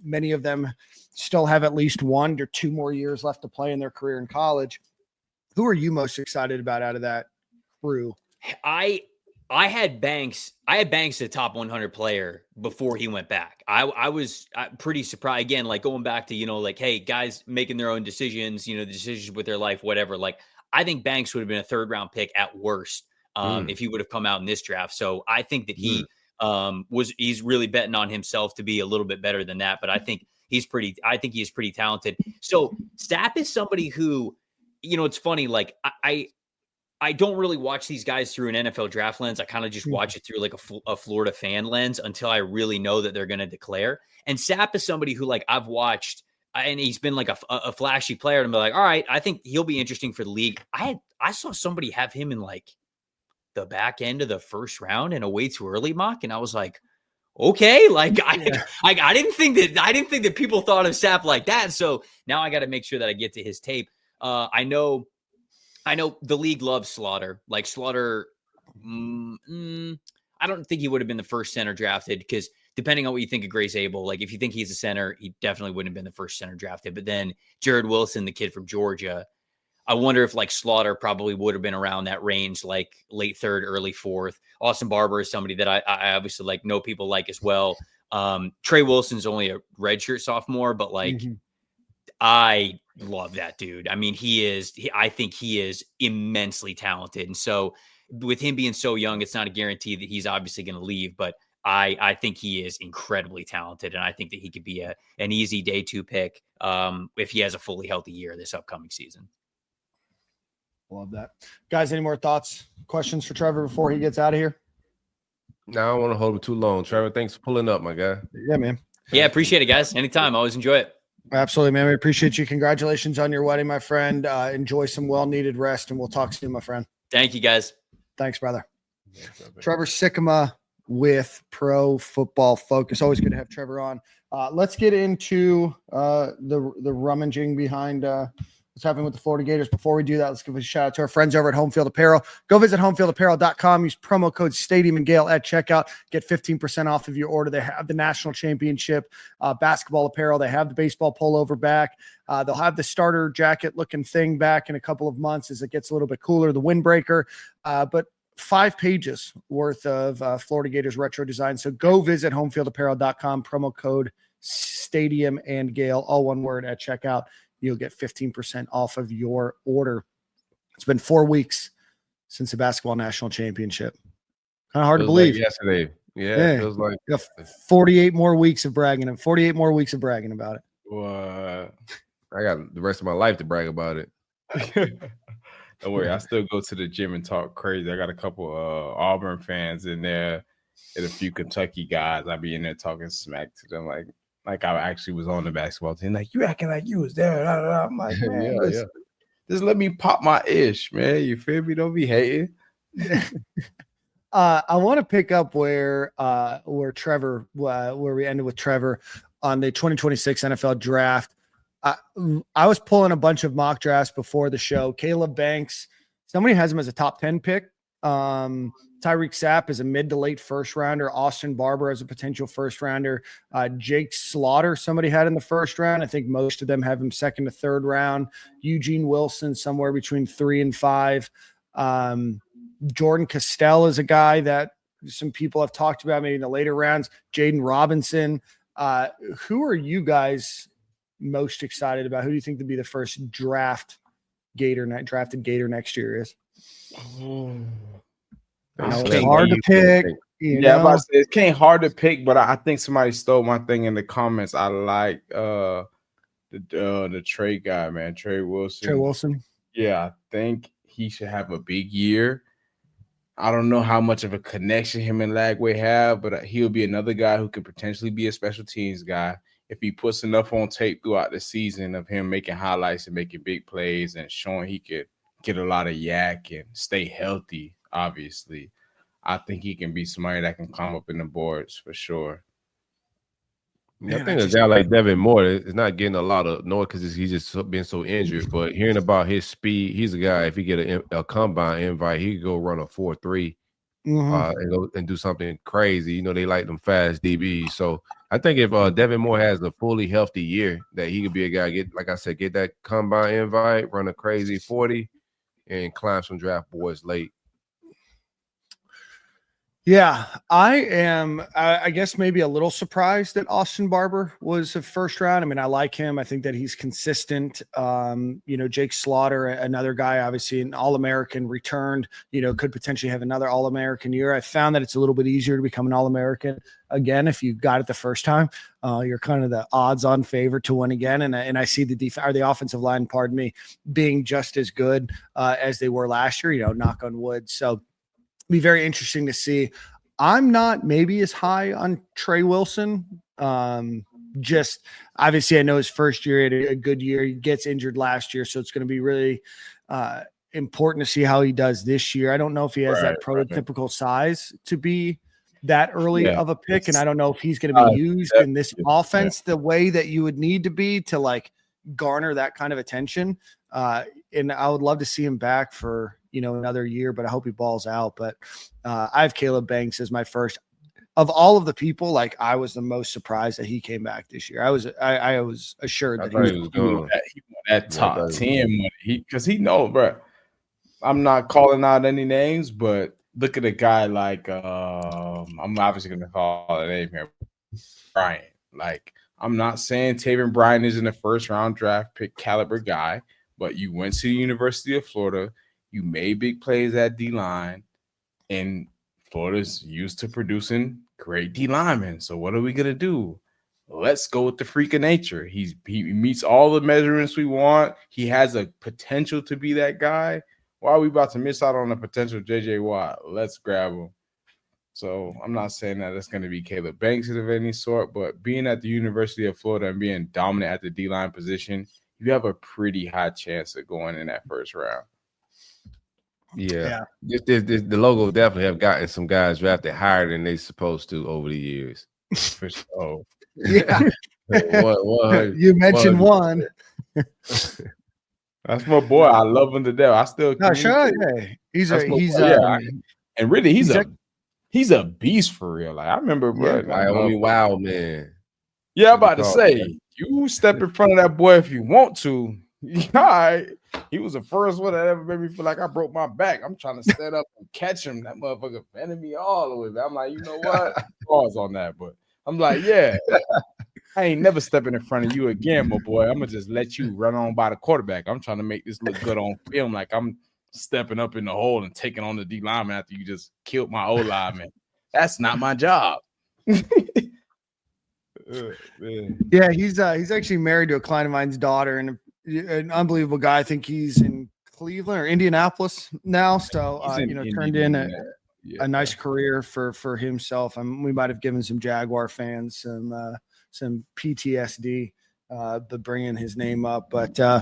many of them still have at least 1 or 2 more years left to play in their career in college. Who are you most excited about out of that crew? I had Banks the top 100 player before he went back. I was pretty surprised. Again, like going back to, like, hey, guys making their own decisions, the decisions with their life, whatever. Like, I think Banks would have been a 3rd round pick at worst if he would have come out in this draft. So I think that he's really betting on himself to be a little bit better than that. But I think he is pretty talented. So Sapp is somebody who, it's funny. Like I don't really watch these guys through an NFL draft lens. I kind of just watch it through like a Florida fan lens until I really know that they're going to declare. And Sapp is somebody who, like, I've watched and he's been like a flashy player, and be like, all right, I think he'll be interesting for the league. I saw somebody have him in like the back end of the 1st round in a way too early mock, and I was like, okay, like I didn't think that people thought of Sapp like that. So now I got to make sure that I get to his tape. I know the league loves Slaughter. Like Slaughter, I don't think he would have been the first center drafted, because depending on what you think of Grace Abel, like if you think he's a center, he definitely wouldn't have been the first center drafted. But then Jared Wilson, the kid from Georgia, I wonder if like Slaughter probably would have been around that range, like late 3rd, early 4th. Austin Barber is somebody that I obviously like know people like as well. Trey Wilson's only a redshirt sophomore, but like I love that dude. I mean, I think he is immensely talented. And so with him being so young, it's not a guarantee that he's obviously going to leave, but I think he is incredibly talented. And I think that he could be an easy day 2 pick if he has a fully healthy year this upcoming season. Love that. Guys, any more thoughts, questions for Trevor before he gets out of here? No, I don't want to hold him too long. Trevor, thanks for pulling up, my guy. Yeah, man. Yeah, appreciate it, guys. Anytime. Always enjoy it. Absolutely, man. We appreciate you. Congratulations on your wedding, my friend. Enjoy some well-needed rest, and we'll talk soon, my friend. Thank you, guys. Thanks, brother. Trevor Sikkema with Pro Football Focus. Always good to have Trevor on. Let's get into the rummaging behind what's happening with the Florida Gators. Before we do that, let's give a shout out to our friends over at Home Field Apparel. Go visit homefieldapparel.com. Use promo code Stadium and Gale at checkout. Get 15% off of your order. They have the national championship basketball apparel. They have the baseball pullover back. They'll have the starter jacket looking thing back in a couple of months as it gets a little bit cooler, the windbreaker. But 5 pages worth of Florida Gators retro design. So go visit homefieldapparel.com, promo code Stadium and Gale, all one word at checkout. You'll get 15% off of your order. It's been 4 weeks since the basketball national championship. Kind of hard to believe. Like yesterday. Yeah, it feels like 48 more weeks of bragging and 48 more weeks of bragging about it. What? I got the rest of my life to brag about it. Don't worry, I still go to the gym and talk crazy. I got a couple Auburn fans in there and a few Kentucky guys. I be in there talking smack to them like I actually was on the basketball team. Like, you acting like you was there. Blah, blah, blah. I'm like, man, just let me pop my ish, man. You feel me? Don't be hating. I want to pick up where Trevor, where we ended with Trevor on the 2026 NFL draft. I was pulling a bunch of mock drafts before the show. Caleb Banks, somebody has him as a top 10 pick. Tyreek Sapp is a mid to late first rounder. Austin Barber as a potential first rounder. Jake Slaughter, somebody had in the first round. I think most of them have him second to third round. Eugene Wilson, somewhere between 3 and 5. Jordan Castell is a guy that some people have talked about maybe in the later rounds. Jaden Robinson. Who are you guys most excited about? Who do you think to be the first drafted Gator next year is? It's hard to pick. It can't hard to pick, but I think somebody stole my thing in the comments. I like the Trey guy, man, Trey Wilson. Yeah, I think he should have a big year. I don't know how much of a connection him and Lagway have, but he'll be another guy who could potentially be a special teams guy if he puts enough on tape throughout the season of him making highlights and making big plays and showing he could get a lot of yak and stay healthy. Obviously, I think he can be somebody that can climb up in the boards for sure. I think a guy like Devin Moore is not getting a lot of noise because he's just been so injured. But hearing about his speed, he's a guy. If he get a combine invite, he could go run a 4.3 and go and do something crazy. You know, they like them fast DBs. So I think if Devin Moore has a fully healthy year, that he could be a guy. Get that combine invite, run a crazy 40, and climb some draft boards late. Yeah, I am, I guess, maybe a little surprised that Austin Barber was a first round. I mean, I like him. I think that he's consistent. Jake Slaughter, another guy, obviously an All-American returned, could potentially have another All-American year. I found that it's a little bit easier to become an All-American again if you got it the first time. You're kind of the odds-on favorite to win again. And I see the offensive line, being just as good as they were last year, knock on wood. So, be very interesting to see. I'm not maybe as high on Trey Wilson. Just obviously I know his first year had a good year. He gets injured last year, so it's going to be really important to see how he does this year. I don't know if he has that prototypical size to be that early of a pick, and I don't know if he's going to be used in this offense the way that you would need to be to garner that kind of attention. And I would love to see him back for another year, but I hope he balls out. But I have Caleb Banks as my first. Of all of the people, I was the most surprised that he came back this year. I was assured that he was going that top 10 because he knows, bro. I'm not calling out any names, but look at a guy like I'm obviously going to call a name here, Bryant. I'm not saying Taven Bryan isn't a first round draft pick caliber guy, but you went to the University of Florida. You made big plays at D-line, and Florida's used to producing great D-linemen. So what are we going to do? Let's go with the freak of nature. He meets all the measurements we want. He has a potential to be that guy. Why are we about to miss out on the potential J.J. Watt? Let's grab him. So I'm not saying that it's going to be Caleb Banks of any sort, but being at the University of Florida and being dominant at the D-line position, you have a pretty high chance of going in that first round. Yeah. The logo definitely have gotten some guys drafted higher than they supposed to over the years. For sure. Yeah. You 100%. mentioned one. That's my boy. I love him to death. I still he's and really he's a beast for real. Like I remember, bro. Wyoming Wild Man. Yeah, I'm about to say, you step in front of that boy if you want to. All right. He was the first one that ever made me feel like I broke my back. I'm trying to stand up and catch him. That motherfucker bending me all the way back. I'm like, you know what? Pause on that, but I'm like, yeah. I ain't never stepping in front of you again, my boy. I'm gonna just let you run on by the quarterback. I'm trying to make this look good on film, like I'm stepping up in the hole and taking on the D lineman after you just killed my O lineman. That's not my job. Yeah, he's actually married to a client of mine's daughter, and an unbelievable guy. I think he's in Cleveland or Indianapolis now. So turned in a nice career for himself. We might have given some Jaguar fans some PTSD, but bringing his name up, but no,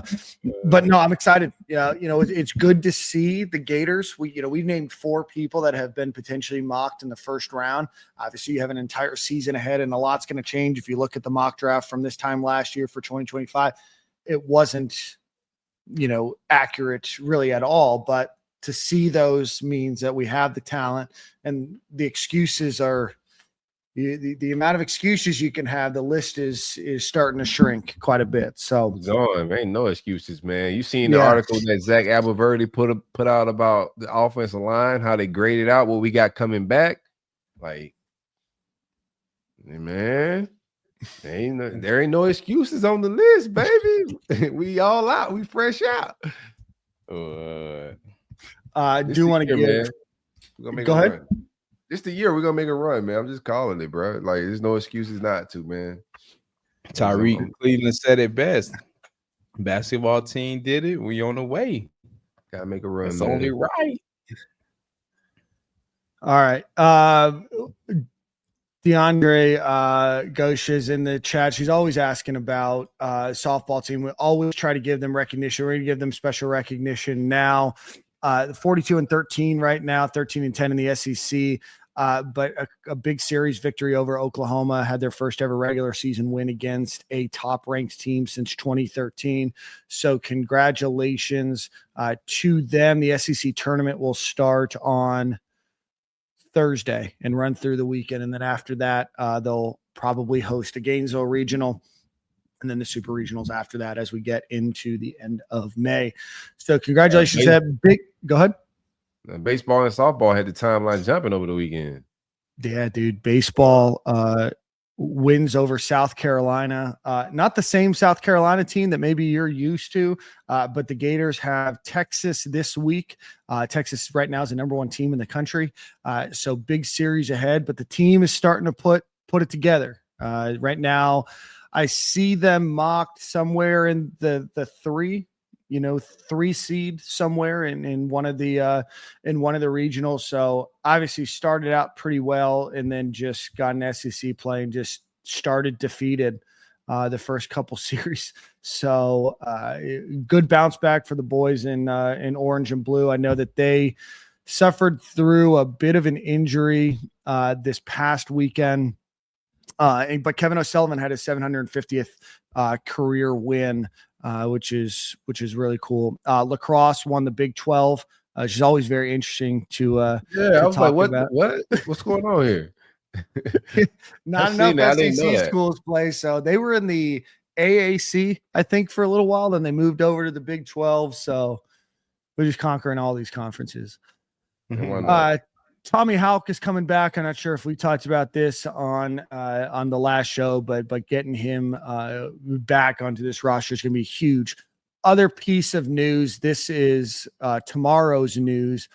I'm excited. Yeah. It's good to see the Gators. We named 4 people that have been potentially mocked in the first round. Obviously you have an entire season ahead and a lot's going to change. If you look at the mock draft from this time last year for 2025, it wasn't, accurate really at all, but to see those means that we have the talent, and the excuses are, the amount of excuses you can have, the list is starting to shrink quite a bit. So ain't no excuses, man. You seen the article that Zach Aberverde put out about the offensive line, how they graded out what we got coming back. Like, man, there ain't no excuses on the list, baby. We all out. We fresh out. I do want to give. Go ahead. Run. This the year we're gonna make a run, man. I'm just calling it, bro. Like, there's no excuses not to, man. Tyreek Cleveland said it best. Basketball team did it. We on the way. Gotta make a run. It's only right. All right. DeAndre Gosha is in the chat. She's always asking about softball team. We always try to give them recognition. We're going to give them special recognition now. 42-13 right now, 13-10 in the SEC. But a big series victory over Oklahoma, had their first ever regular season win against a top ranked team since 2013. So congratulations to them. The SEC tournament will start on Thursday and run through the weekend. And then after that, they'll probably host a Gainesville regional, and then the super regionals after that as we get into the end of May. So congratulations to that big. Go ahead. Baseball and softball had the timeline jumping over the weekend. Yeah, dude. Baseball wins over South Carolina. Not the same South Carolina team that maybe you're used to, but the Gators have Texas this week. Texas right now is the number 1 team in the country. So big series ahead, but the team is starting to put it together. Right now, I see them mocked somewhere in the 3 seed somewhere in one of the regionals. So obviously started out pretty well and then just got an SEC play and just started defeated the first couple series. So good bounce back for the boys in orange and blue. I know that they suffered through a bit of an injury this past weekend. But Kevin O'Sullivan had his 750th career win, which is really cool. Lacrosse won the Big 12, which is always very interesting to I was like, what's going on here? Not enough SEC schools play, so they were in the AAC, I think, for a little while. Then they moved over to the Big 12. So we're just conquering all these conferences. Tommy Houck is coming back. I'm not sure if we talked about this on the last show, but getting him back onto this roster is going to be huge. Other piece of news. This is tomorrow's news.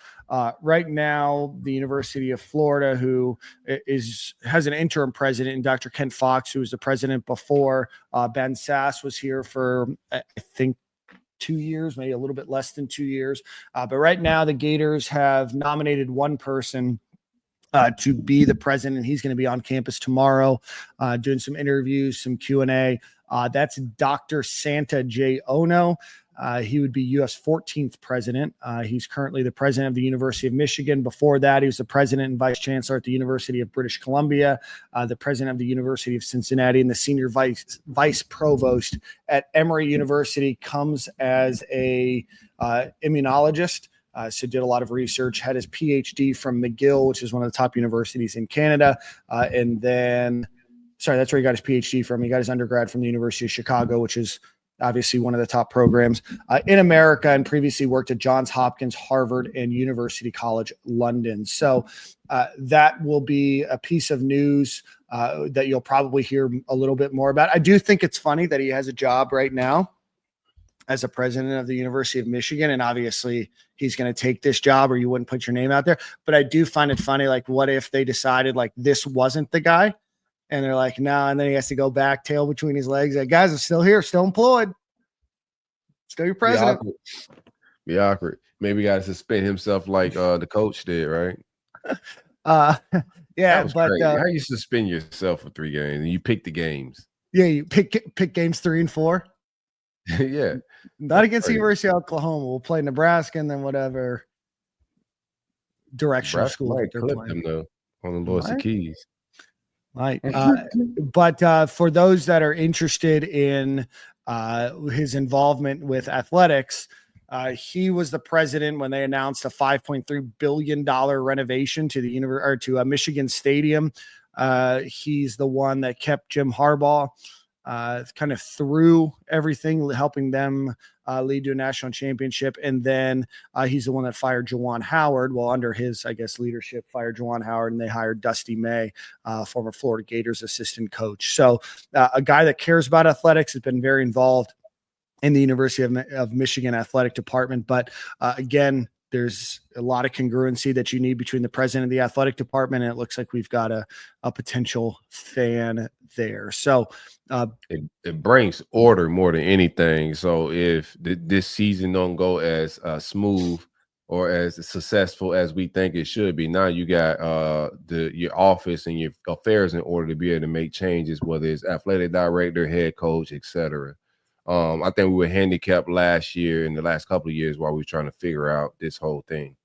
Right now, the University of Florida, who has an interim president, and Dr. Kent Fox, who was the president before. Ben Sass was here for, I think, 2 years, maybe a little bit less than 2 years. But right now, the Gators have nominated one person to be the president. He's going to be on campus tomorrow, doing some interviews, some Q&A. That's Dr. Santa J. Ono. He would be U.S. 14th president. He's currently the president of the University of Michigan. Before that, he was the president and vice chancellor at the University of British Columbia, the president of the University of Cincinnati, and the senior vice provost at Emory University. Comes as a immunologist. So did a lot of research, had his PhD from McGill, which is one of the top universities in Canada. And then, that's where he got his PhD from. He got his undergrad from the University of Chicago, which is obviously one of the top programs in America, and previously worked at Johns Hopkins, Harvard, and University College London. So that will be a piece of news that you'll probably hear a little bit more about. I do think it's funny that he has a job right now as a president of the University of Michigan, and obviously he's going to take this job or you wouldn't put your name out there. But I do find it funny, like, what if they decided like this wasn't the guy? And they're like, no, and then he has to go back, tail between his legs. Like, guys, I'm still here, still employed. Still your president. Be awkward. Maybe got to suspend himself like the coach did, right? Yeah, but how you suspend yourself for 3 games and you pick the games? Yeah, you pick games 3 and 4. Yeah. Not against the University of Oklahoma. We'll play Nebraska and then whatever directional school might clip them though on the Lord's Keys. Right. But for those that are interested in his involvement with athletics, he was the president when they announced a $5.3 billion renovation to the Michigan Stadium. He's the one that kept Jim Harbaugh kind of through everything, helping them lead to a national championship. And then he's the one that fired Juwan Howard. Well, under his, I guess, leadership, fired Juwan Howard, and they hired Dusty May, former Florida Gators assistant coach. So a guy that cares about athletics, has been very involved in the University of Michigan athletic department. But again, there's a lot of congruency that you need between the president and the athletic department. And it looks like we've got a potential fan there. So it brings order more than anything. So if this season don't go as smooth or as successful as we think it should be, now you got your office and your affairs in order to be able to make changes, whether it's athletic director, head coach, etc. I think we were handicapped last year and the last couple of years while we were trying to figure out this whole thing.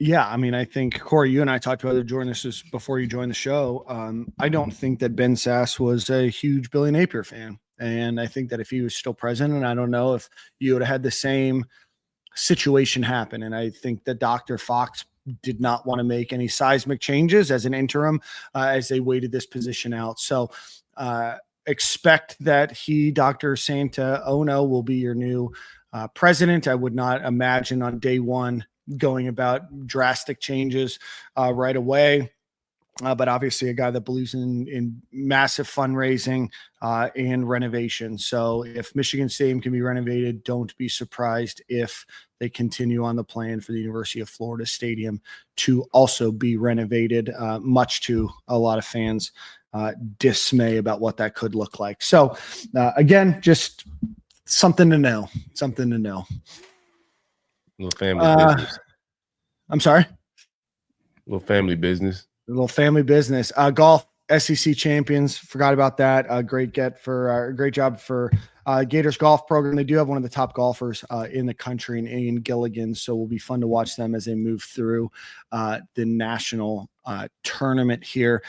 Yeah, I mean, I think, Corey, you and I talked about it during this before you joined the show. I don't think that Ben Sass was a huge Billy Napier fan. And I think that if he was still president, I don't know if you would have had the same situation happen. And I think that Dr. Fox did not want to make any seismic changes as an interim as they waited this position out. So expect that Dr. Santa Ono, will be your new president. I would not imagine on day one going about drastic changes right away. But obviously a guy that believes in massive fundraising and renovation. So if Michigan Stadium can be renovated, don't be surprised if they continue on the plan for the University of Florida Stadium to also be renovated, much to a lot of fans' dismay about what that could look like. So again, just something to know. Little family business. I'm sorry? Little family business. Golf SEC champions. Forgot about that. Great job for Gators golf program. They do have one of the top golfers in the country in Ian Gilligan. So it will be fun to watch them as they move through the national tournament here.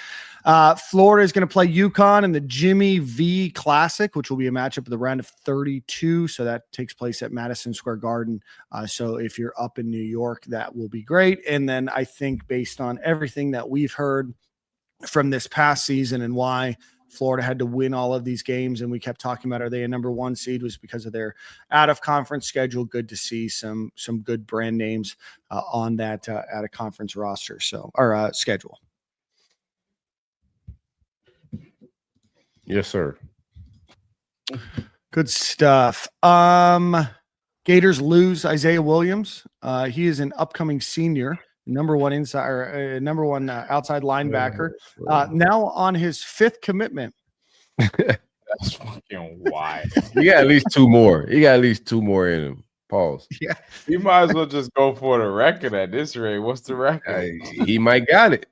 Florida is going to play UConn in the Jimmy V Classic, which will be a matchup of the round of 32. So that takes place at Madison Square Garden. So if you're up in New York, that will be great. And then I think based on everything that we've heard from this past season and why Florida had to win all of these games, and we kept talking about, are they a number 1 seed, was because of their out of conference schedule. Good to see some good brand names on that out of conference roster. So our schedule. Yes, sir. Good stuff. Gators lose Isaiah Williams. He is an upcoming senior, number one outside linebacker. Now on his 5th commitment. That's fucking wild. You got at least 2 more. You got at least 2 more in him. Pause. Yeah. You might as well just go for the record at this rate. What's the record? He might got it.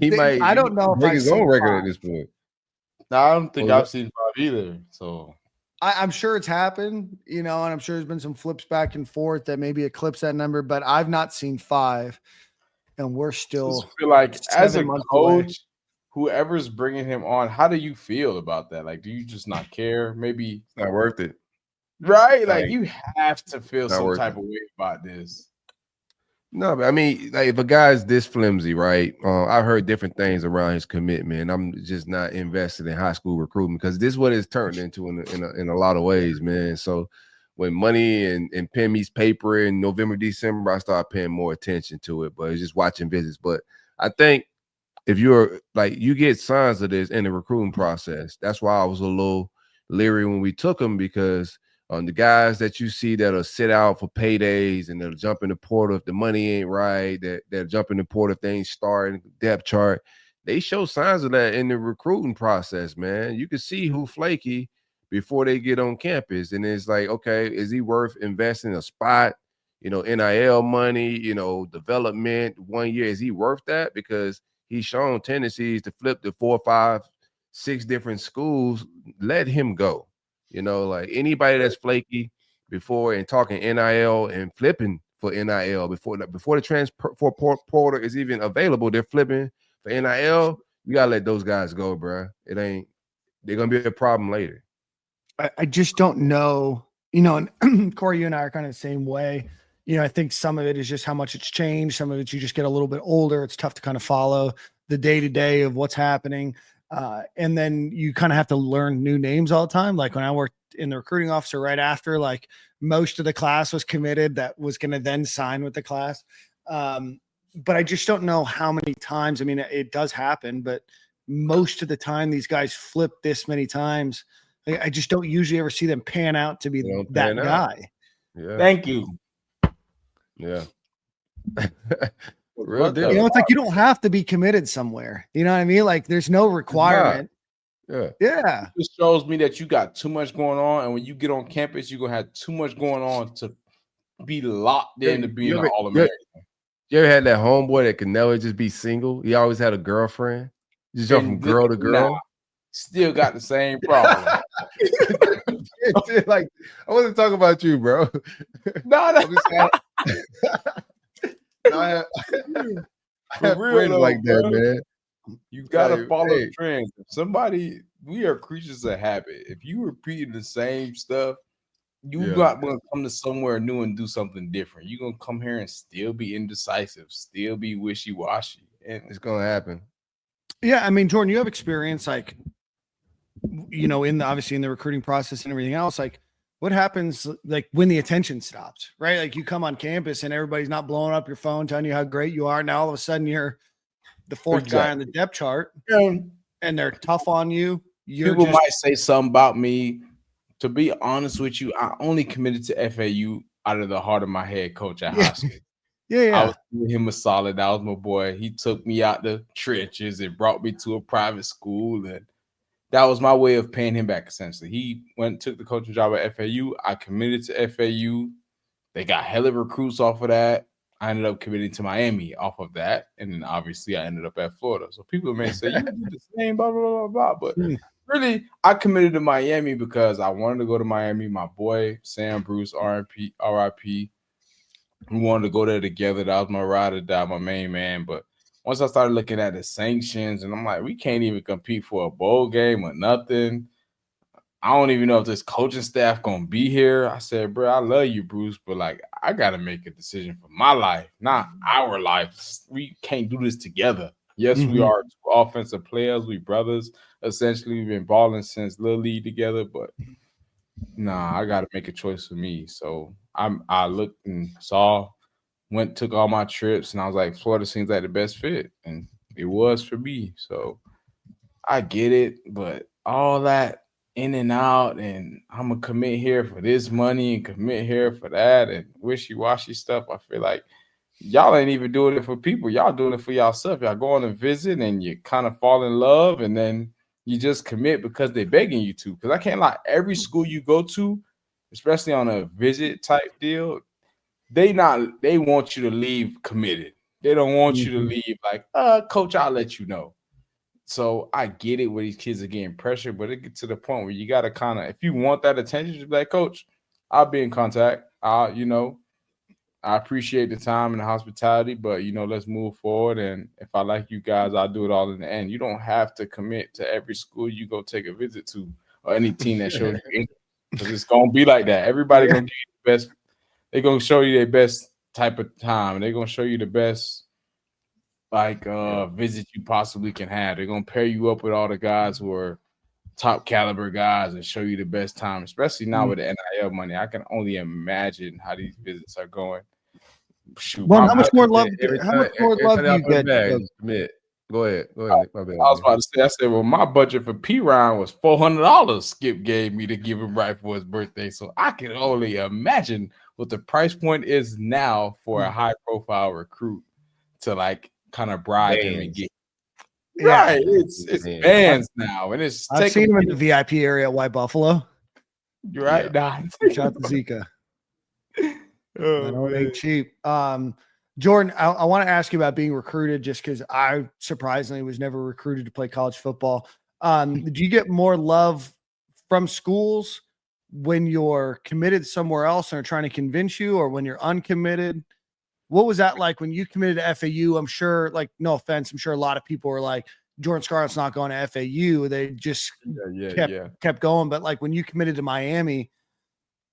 I don't know if make I've his own seen record 5. at this point. No, I don't think Oh, I've seen 5 either. So I'm sure it's happened, and I'm sure there's been some flips back and forth that maybe eclipse that number, but I've not seen 5, and we're still. I feel like as a 7 months away. coach, whoever's bringing him on, how do you feel about that? Like, do you just not care? Maybe It's not worth it. right? Like you have to feel not some worth type of way about this. No, but I mean, like if a guy's this flimsy, right? I've heard different things around his commitment. I'm just not invested in high school recruitment because this is what it's turned into in a lot of ways, man. So when money and pen meets paper in November, December, I start paying more attention to it. But it's just watching visits. But I think if you're like you get signs of this in the recruiting process, that's why I was a little leery when we took him because. The guys that you see that'll sit out for paydays and they'll jump in the portal if the money ain't right, they'll jump in the portal if they ain't starting depth chart. They show signs of that in the recruiting process, man. You can see who flaky before they get on campus. And it's like, okay, is he worth investing a spot, NIL money, development 1 year? Is he worth that? Because he's shown tendencies to flip to 4, 5, 6 different schools. Let him go. Like anybody that's flaky before and talking NIL and flipping for NIL before the transfer portal is even available, they're flipping for NIL. You gotta let those guys go, bro. They're gonna be a problem later. I just don't know, and Corey, you and I are kind of the same way. I think some of it is just how much it's changed. Some of it you just get a little bit older. It's tough to kind of follow the day-to-day of what's happening. And then you kind of have to learn new names all the time. Like when I worked in the recruiting officer right after, like most of the class was committed that was going to then sign with the class. But I just don't know how many times. I mean, it does happen, but most of the time these guys flip this many times. I just don't usually ever see them pan out to be that guy. Yeah. Thank you. Yeah. Real deal. It's like you don't have to be committed somewhere. You know what I mean? Like there's no requirement. Yeah. It just shows me that you got too much going on, and when you get on campus, you're gonna have too much going on to be locked into being an All-American. You ever had that homeboy that could never just be single? He always had a girlfriend. Just jump from girl to girl. Still got the same problem. Like I wasn't talking about you, bro. No. I have friends like that, man. You gotta follow the trends. We are creatures of habit. If you repeat the same stuff, you're not gonna come to somewhere new and do something different. You're gonna come here and still be indecisive, still be wishy-washy, and it's gonna happen. Yeah, I mean, Jordan, you have experience, like obviously in the recruiting process and everything else. Like, what happens like when the attention stops, right? Like you come on campus and everybody's not blowing up your phone, telling you how great you are. Now all of a sudden you're the 4th guy on the depth chart, and they're tough on you. People might say something about me. To be honest with you, I only committed to FAU out of the heart of my head coach at high school. I was giving him a solid. That was my boy. He took me out the trenches and brought me to a private school, and that was my way of paying him back, essentially. He went and took the coaching job at FAU. I committed to FAU. They got hella recruits off of that. I ended up committing to Miami off of that. And then obviously I ended up at Florida. So people may say, you did the same, blah, blah, blah, blah. But really, I committed to Miami because I wanted to go to Miami. My boy, Sam Bruce, RIP. We wanted to go there together. That was my ride or die, my main man. But once I started looking at the sanctions, and I'm like, we can't even compete for a bowl game or nothing. I don't even know if this coaching staff gonna be here. I said, bro, I love you, Bruce, but like, I gotta make a decision for my life, not our life. We can't do this together. Yes, we are two offensive players. We brothers. Essentially, we've been balling since Little League together, but nah, I gotta make a choice for me. So I looked and took all my trips, and I was like, Florida seems like the best fit, and it was for me. So I get it, but all that in and out, and I'm gonna commit here for this money and commit here for that, and wishy-washy stuff. I feel like y'all ain't even doing it for people. Y'all doing it for yourself. Y'all going to visit and you kind of fall in love, and then You just commit because they're begging you to. Because I can't lie, every school you go to, especially on a visit type deal, they want you to leave committed. They don't want you to leave like, coach, I'll let you know. So I get it where these kids are getting pressure, but it gets to the point where you got to kind of, if you want that attention, just be like, coach, I'll be in contact. I appreciate the time and the hospitality, but, let's move forward. And if I like you guys, I'll do it all in the end. You don't have to commit to every school you go take a visit to or any team that shows you interest, because it's going to be like that. Everybody going to give you the best. They're going to show you their best type of time. They're going to show you the best visit you possibly can have. They're going to pair you up with all the guys who are top caliber guys and show you the best time, especially now with the NIL money. I can only imagine how these visits are going. Shoot, well, how much more love do you get? Commit. Go ahead. My bad, I was about to say, I said, well, my budget for P-Ryan was $400 Skip gave me to give him right for his birthday. So I can only imagine what the price point is now for a high-profile recruit to kind of bribe him and get. Right, it's bands now, and it's. I've seen him in the VIP area at White Buffalo. You're right. Nah. Shout out to Zika. I know it ain't cheap. Jordan, I want to ask you about being recruited, just because I surprisingly was never recruited to play college football. Do you get more love from schools when you're committed somewhere else and are trying to convince you, or when you're uncommitted? What was that like when you committed to FAU? I'm sure, no offense, I'm sure a lot of people were like, Jordan Scarlett's not going to FAU. They just kept going. But when you committed to Miami,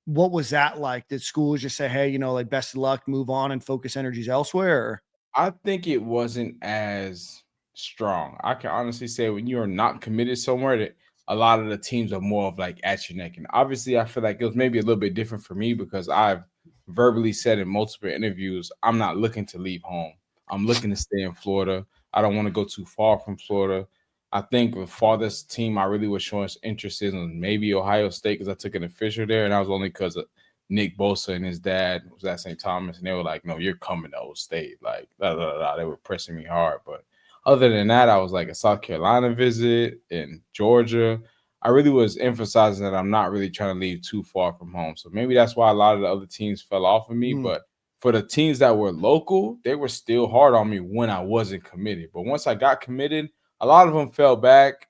what was that like? Did schools just say, hey, best of luck, move on and focus energies elsewhere? Or? I think it wasn't as strong. I can honestly say when you are not committed somewhere, that a lot of the teams are more of at your neck. And obviously I feel like it was maybe a little bit different for me because I've verbally said in multiple interviews, I'm not looking to leave home. I'm looking to stay in Florida. I don't want to go too far from Florida. I think the farthest team I really was showing interest in was maybe Ohio State, because I took an official there, and that was only because of Nick Bosa and his dad was at St. Thomas, and they were like, no, you're coming to Old State. They were pressing me hard. But other than that, I was a South Carolina visit in Georgia. I really was emphasizing that I'm not really trying to leave too far from home. So maybe that's why a lot of the other teams fell off of me. But for the teams that were local, they were still hard on me when I wasn't committed. But once I got committed, a lot of them fell back.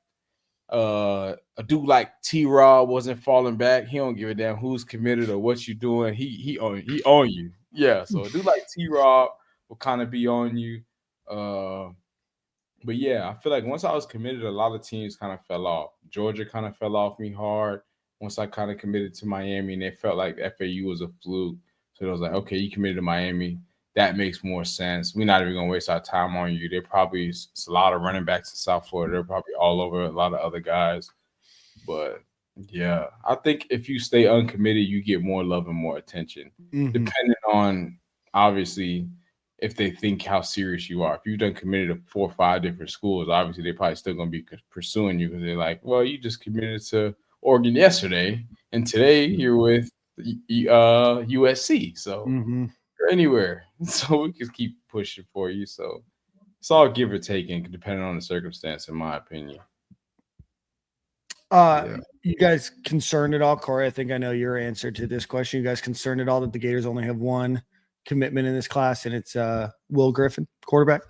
A dude like T-Raw wasn't falling back. He don't give a damn who's committed or what you're doing. He on you. Yeah, so a dude like T-Raw will kind of be on you. But yeah, I feel like once I was committed, a lot of teams kind of fell off. Georgia kind of fell off me hard once I kind of committed to Miami, and they felt like FAU was a fluke. So it was like, okay, you committed to Miami. That makes more sense. We're not even going to waste our time on you. It's a lot of running backs in South Florida. They're probably all over a lot of other guys. But, yeah, I think if you stay uncommitted, you get more love and more attention, depending on, obviously, if they think how serious you are. If you've done committed to 4 or 5 different schools, obviously they're probably still going to be pursuing you because they're like, well, you just committed to Oregon yesterday, and today you're with USC. So you're anywhere. So we can keep pushing for you. So it's all give or taking, depending on the circumstance, in my opinion. You guys concerned at all, Corey? I think I know your answer to this question. You guys concerned at all that the Gators only have one commitment in this class, and it's Will Griffin, quarterback?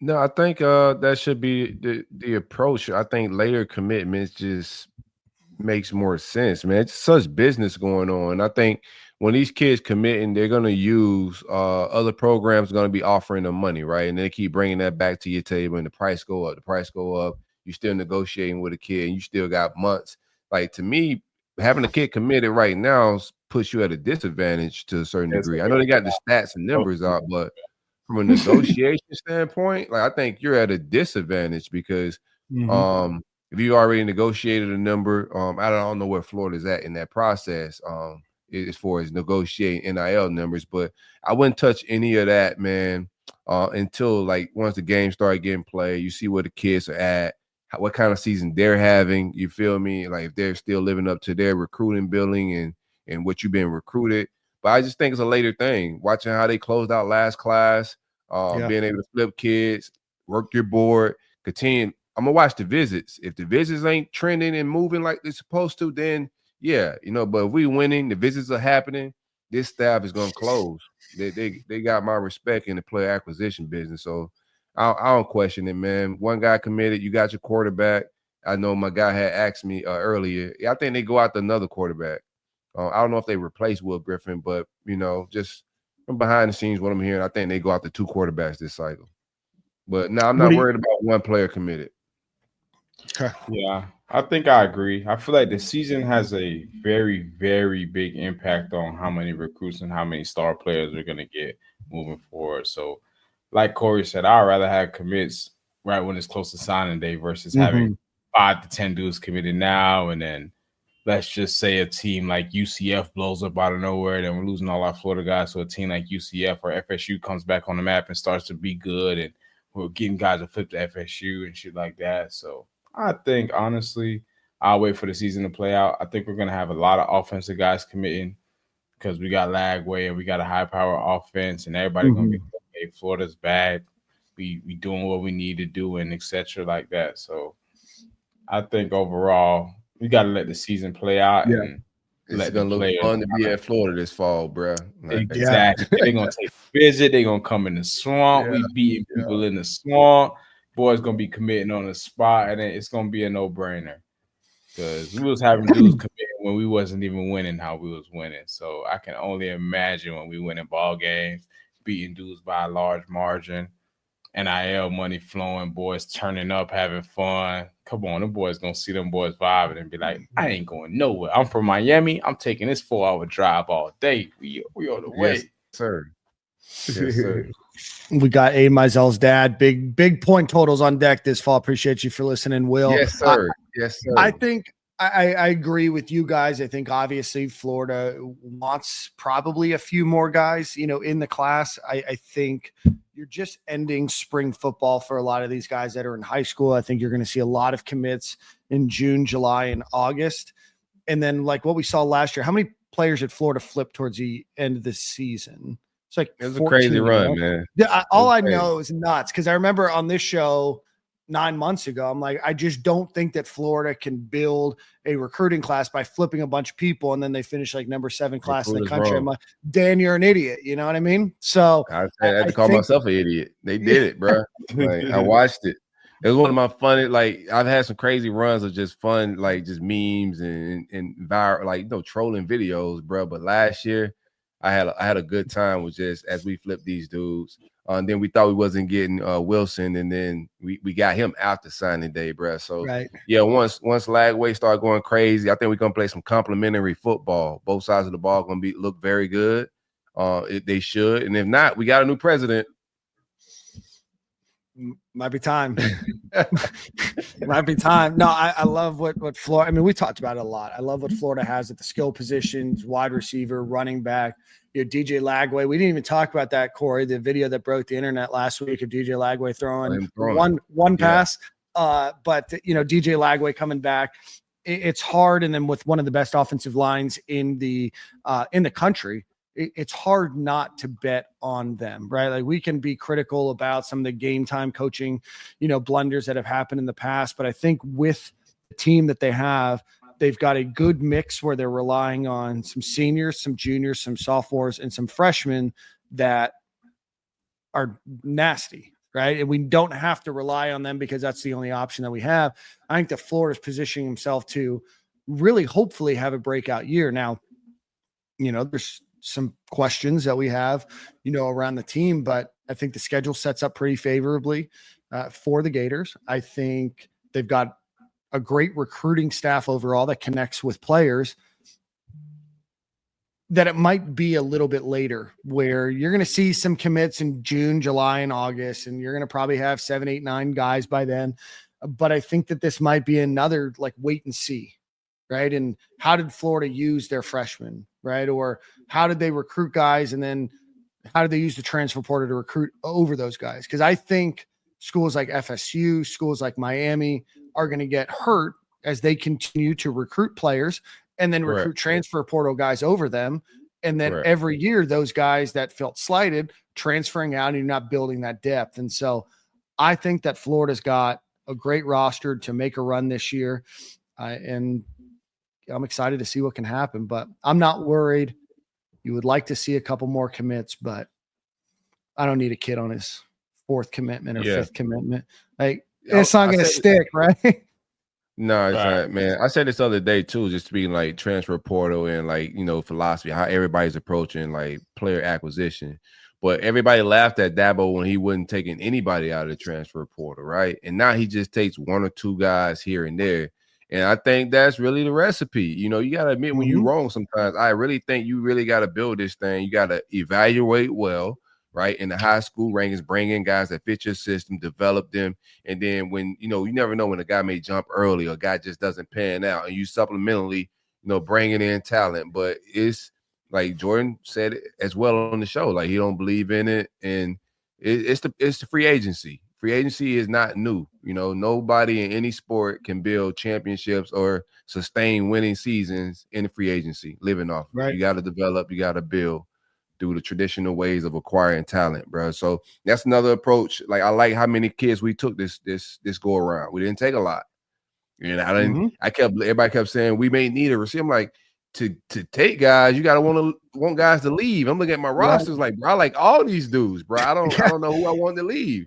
No, I think that should be the approach. I think later commitments just makes more sense, man. It's such business going on. I think when these kids committing, they're going to use other programs going to be offering them money, right? And they keep bringing that back to your table, and the price go up. You're still negotiating with a kid, and you still got months. To me, having a kid committed right now puts you at a disadvantage to a certain degree. I know they got the stats and numbers out, but from a negotiation standpoint, I think you're at a disadvantage because if you already negotiated a number, I don't know where Florida's at in that process as far as negotiating NIL numbers, but I wouldn't touch any of that, man, until once the game started getting played, you see where the kids are at, what kind of season they're having, you feel me? If they're still living up to their recruiting billing and what you've been recruited. But I just think it's a later thing, watching how they closed out last class, being able to flip kids, work your board, continue I'm gonna watch the visits. If the visits ain't trending and moving like they're supposed to, then yeah, but if we winning, the visits are happening, this staff is gonna close. They got my respect in the player acquisition business. So I don't question it, man. One guy committed, you got your quarterback. I know my guy had asked me earlier. I think they go out to another quarterback. I don't know if they replace Will Griffin, but just from behind the scenes, what I'm hearing, I think they go out to 2 quarterbacks this cycle. But no, I'm not worried about one player committed. Okay. Yeah, I think I agree. I feel like the season has a very, very big impact on how many recruits and how many star players we're going to get moving forward. So, like Corey said, I'd rather have commits right when it's close to signing day versus having 5 to 10 dudes committed now, and then let's just say a team like UCF blows up out of nowhere, then we're losing all our Florida guys. So a team like UCF or FSU comes back on the map and starts to be good, and we're getting guys to flip to FSU and shit like that. So I think, honestly, I'll wait for the season to play out. I think we're going to have a lot of offensive guys committing because we got Lagway and we got a high-power offense, and everybody going to be, hey, Florida's bad. We doing what we need to do and et cetera like that. So I think overall we got to let the season play out. Yeah. And it's going to look fun to be at Florida this fall, bro. Exactly. They're going to take a visit. They're going to come in the swamp. We beating people in the swamp. Boys going to be committing on the spot, and it's going to be a no-brainer because we was having dudes committing when we wasn't even winning how we was winning. So I can only imagine when we winning ball games, beating dudes by a large margin, NIL money flowing, boys turning up, having fun. Come on, them boys gonna see them boys vibing and be like, I ain't going nowhere. I'm from Miami. I'm taking this 4-hour drive all day. We on the way. Yes, sir. Yes, sir. We got A. Meisel's dad. Big point totals on deck this fall. Appreciate you for listening, Will. Yes, sir. Yes, sir. I think I agree with you guys. I think obviously Florida wants probably a few more guys, in the class. I think you're just ending spring football for a lot of these guys that are in high school. I think you're going to see a lot of commits in June, July, and August. And then like what we saw last year, how many players at Florida flipped towards the end of the season? It's like it was a crazy run, man. Yeah, all I know is nuts because I remember on this show 9 months ago, I'm like, I just don't think that Florida can build a recruiting class by flipping a bunch of people and then they finish like number 7 class in the country. I'm like, Dan, you're an idiot. You know what I mean? So I had to call myself an idiot. They did it, bro. Like, I watched it. It was one of my funny, like I've had some crazy runs of just fun, like just memes and viral, like trolling videos, bro. But last year I had a good time with just as we flipped these dudes. And then we thought we wasn't getting Wilson, and then we got him after signing day, bro. So yeah, once Lagway started going crazy, I think we're gonna play some complimentary football. Both sides of the ball gonna look very good. They should, and if not, we got a new president. Might be time. Might be time. No, I love what Florida. I mean, we talked about it a lot. I love what Florida has at the skill positions: wide receiver, running back. DJ Lagway. We didn't even talk about that, Corey. The video that broke the internet last week of DJ Lagway throwing one pass. But DJ Lagway coming back. It's hard, and then with one of the best offensive lines in the country. It's hard not to bet on them, right? Like we can be critical about some of the game time coaching, blunders that have happened in the past. But I think with the team that they have, they've got a good mix where they're relying on some seniors, some juniors, some sophomores, and some freshmen that are nasty, right? And we don't have to rely on them because that's the only option that we have. I think that Florida's positioning himself to really hopefully have a breakout year. Now, there's some questions that we have, around the team, but I think the schedule sets up pretty favorably for the Gators. I think they've got a great recruiting staff overall that connects with players. That it might be a little bit later where you're going to see some commits in June, July, and August, and you're going to probably have 7, 8, 9 guys by then. But I think that this might be another like wait and see. Right. And how did Florida use their freshmen? Right. Or how did they recruit guys? And then how did they use the transfer portal to recruit over those guys? Because I think schools like FSU, schools like Miami are going to get hurt as they continue to recruit players and then recruit transfer portal guys over them. And then every year, those guys that felt slighted transferring out and you're not building that depth. And so I think that Florida's got a great roster to make a run this year. And I'm excited to see what can happen, but I'm not worried. You would like to see a couple more commits, but I don't need a kid on his 4th commitment or 5th commitment. Like, it's not going to stick, right? No, it's not, man. I said this other day too, just being like transfer portal and like, philosophy, how everybody's approaching like player acquisition. But everybody laughed at Dabo when he wasn't taking anybody out of the transfer portal, right? And now he just takes 1 or 2 guys here and there. And I think that's really the recipe. You got to admit when you're wrong sometimes. I really think you really got to build this thing. You got to evaluate well, right? In the high school rankings, bring in guys that fit your system, develop them. And then when, you never know when a guy may jump early or a guy just doesn't pan out, and you supplementally, bringing in talent. But it's like Jordan said it as well on the show, like he don't believe in it. And it's the free agency. Free agency is not new. Nobody in any sport can build championships or sustain winning seasons in the free agency, living off. Right. You got to develop, you got to build through the traditional ways of acquiring talent, bro. So that's another approach. Like, I like how many kids we took this go around. We didn't take a lot. And everybody kept saying we may need a receiver. I'm like, to take guys, you gotta want guys to leave. I'm looking at my rosters, like, bro, I like all these dudes, bro. I don't know who I want to leave.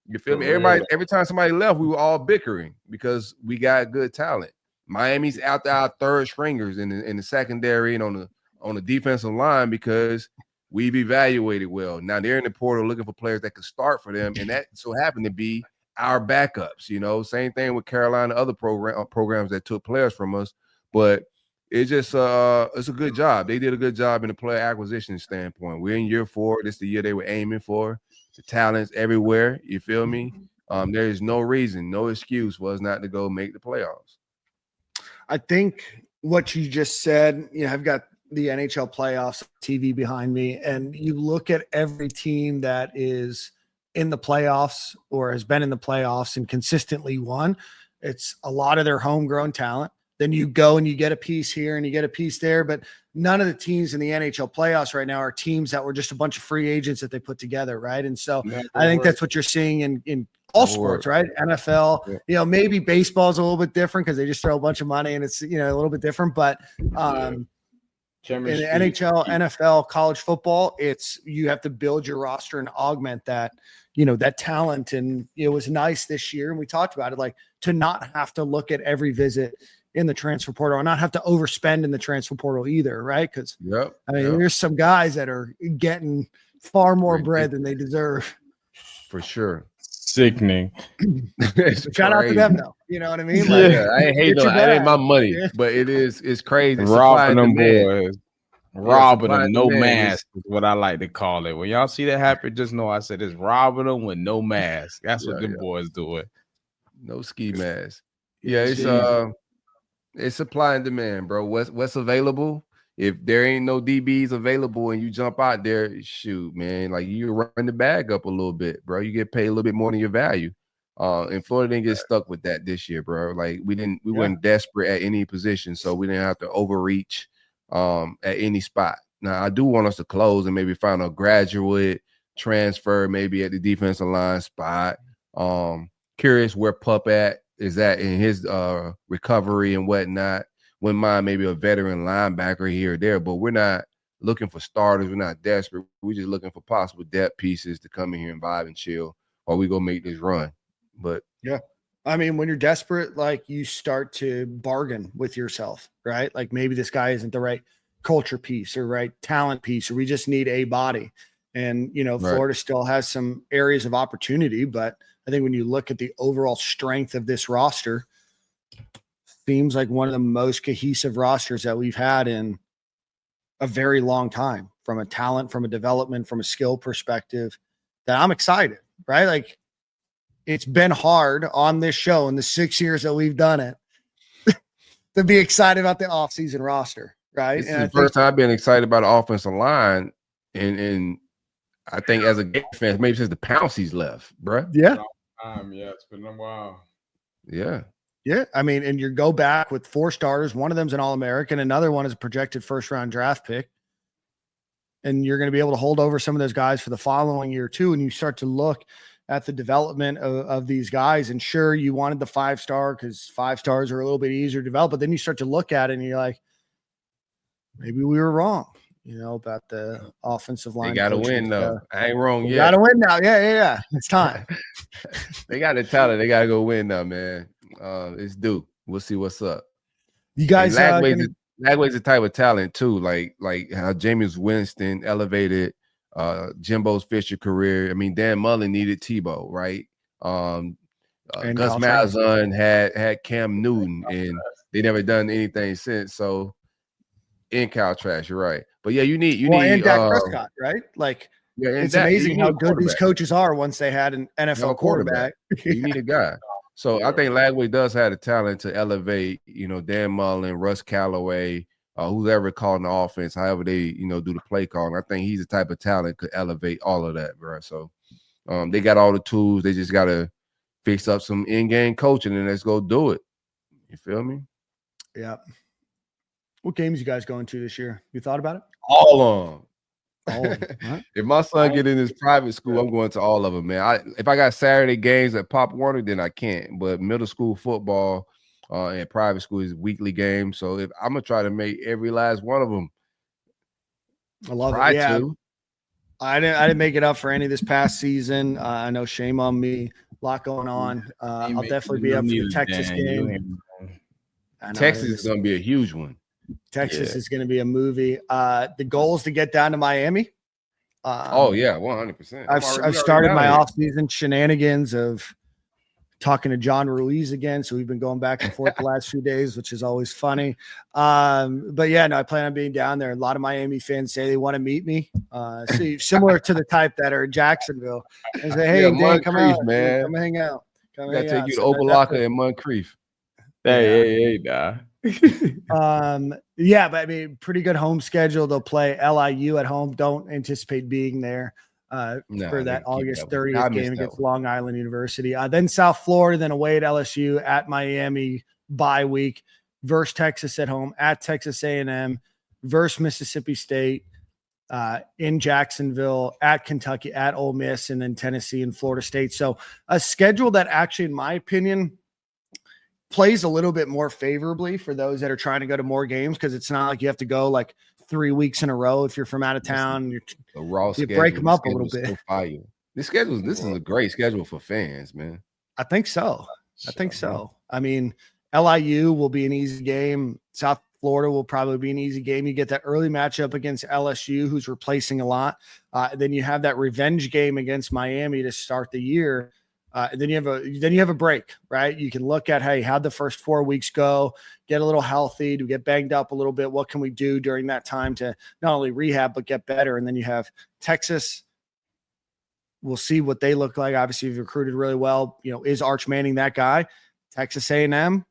You feel me? Every time somebody left, we were all bickering because we got good talent. Miami's out there, our 3rd stringers in the secondary and on the defensive line because we've evaluated well. Now they're in the portal looking for players that could start for them, and that so happened to be our backups. Same thing with Carolina, other programs that took players from us, but it's just it's a good job. They did a good job in the player acquisition standpoint. We're in year 4. This is the year they were aiming for. The talent's everywhere. You feel me? There is no reason, no excuse for us not to go make the playoffs. I think what you just said, I've got the NHL playoffs TV behind me, and you look at every team that is in the playoffs or has been in the playoffs and consistently won. It's a lot of their homegrown talent. Then you go and you get a piece here and you get a piece there, but none of the teams in the NHL playoffs right now are teams that were just a bunch of free agents that they put together, right? And so I think that's what you're seeing in all sports, right? NFL, maybe baseball is a little bit different because they just throw a bunch of money and it's, a little bit different, but in the NHL, NFL, college football, you have to build your roster and augment that, that talent. And it was nice this year, and we talked about it, like to not have to look at every visit in the transfer portal or not have to overspend in the transfer portal either, right? Because there's some guys that are getting far more bread than they deserve. For sure. Sickening. Shout out to them though. You know what I mean? Like, I ain't hate no, that ain't my money, but it's crazy. Robbing them boys. Robbing them, no mask is what I like to call it. When y'all see that happen, just know I said it's robbing them with no mask. That's what them boys doing. No ski mask. Yeah, it's supply and demand, bro. What's available? If there ain't no DBs available and you jump out there, shoot, man, like you run the bag up a little bit, bro. You get paid a little bit more than your value. And Florida didn't get stuck with that this year, bro. Like we weren't desperate at any position, so we didn't have to overreach at any spot. Now I do want us to close and maybe find a graduate transfer, maybe at the defensive line spot. Curious where Pup is at in his recovery and whatnot. Wouldn't mind maybe a veteran linebacker here or there, but we're not looking for starters. We're not desperate. We're just looking for possible depth pieces to come in here and vibe and chill, or we go make this run. But yeah, I mean, when you're desperate, like you start to bargain with yourself, right? Like maybe this guy isn't the right culture piece or right talent piece, or we just need a body. And, Florida still has some areas of opportunity, but I think when you look at the overall strength of this roster, seems like one of the most cohesive rosters that we've had in a very long time, from a talent, from a development, from a skill perspective, that I'm excited, right? Like it's been hard on this show in the 6 years that we've done it to be excited about the offseason roster, right? This is the first time I've been excited about the offensive line, and I think as a Gator fan, maybe since the Pouncey's left, bro. Yeah. It's been a while. Yeah. Yeah, I mean, and you go back with 4 starters. One of them's an All-American. Another one is a projected first-round draft pick. And you're going to be able to hold over some of those guys for the following year, too. And you start to look at the development of these guys. And sure, you wanted the 5-star because 5 stars are a little bit easier to develop, but then you start to look at it and you're like, maybe we were wrong, about the offensive line. They got to win, though. I ain't wrong yet. Got to win now. Yeah. It's time. They got the talent. They got to go win now, man. It's due. We'll see what's up. You guys, Lagway's the type of talent too, like how Jameis Winston elevated Jimbo's Fisher career. I mean, Dan Mullen needed Tebow, right? Gus Malzahn had Cam Newton, and they never done anything since. So, in Cal Trash, you're right. But yeah, you need and Dak Prescott, right? Like, it's amazing how good these coaches are once they had an NFL quarterback. You need a guy. So I think Lagway does have the talent to elevate, Dan Mullen, Russ Callaway, whoever calling the offense, however they, do the play calling. I think he's the type of talent could elevate all of that, bro. So they got all the tools. They just got to fix up some in-game coaching and let's go do it. You feel me? Yeah. What games you guys going to this year? You thought about it? All of them. Huh? If my son get in his private school, I'm going to all of them, man. If I got Saturday games at Pop Warner, then I can't. But middle school football and private school is weekly games. So if I'm gonna try to make every last one of them. I love it. Yeah. I didn't make it up for any this past season. I know, shame on me. A lot going on. I'll definitely be up for the Texas game. Texas is gonna be a huge one. Texas is going to be a movie. The goal is to get down to Miami. 100%. I've started my off-season shenanigans of talking to John Ruiz again. So we've been going back and forth the last few days, which is always funny. But yeah, no, I plan on being down there. A lot of Miami fans say they want to meet me. Similar to the type that are in Jacksonville. And say, hey, Dan, come out, man. Come hang out. I gotta take you to Opa-locka and Moncrief. Hey, nah. Yeah, but I mean, pretty good home schedule. They'll play LIU at home. Don't anticipate being there for that August 30th game against Long Island University. Then South Florida, then away at LSU, at Miami, bye week, versus Texas at home, at Texas A&M, versus Mississippi State, in Jacksonville, at Kentucky, at Ole Miss, and then Tennessee and Florida State. So a schedule that actually, in my opinion, plays a little bit more favorably for those that are trying to go to more games, because it's not like you have to go like 3 weeks in a row if you're from out of town. You break them up a little bit. This is a great schedule for fans, man. I think so. I mean, LIU will be an easy game. South Florida will probably be an easy game. You get that early matchup against LSU, who's replacing a lot. Then you have that revenge game against Miami to start the year. And then you have a break, right? You can look at, hey, how'd the first 4 weeks go? Get a little healthy, to get banged up a little bit. What can we do during that time to not only rehab but get better? And then you have Texas. We'll see what they look like. Obviously, you've recruited really well. Is Arch Manning that guy? Texas A&M.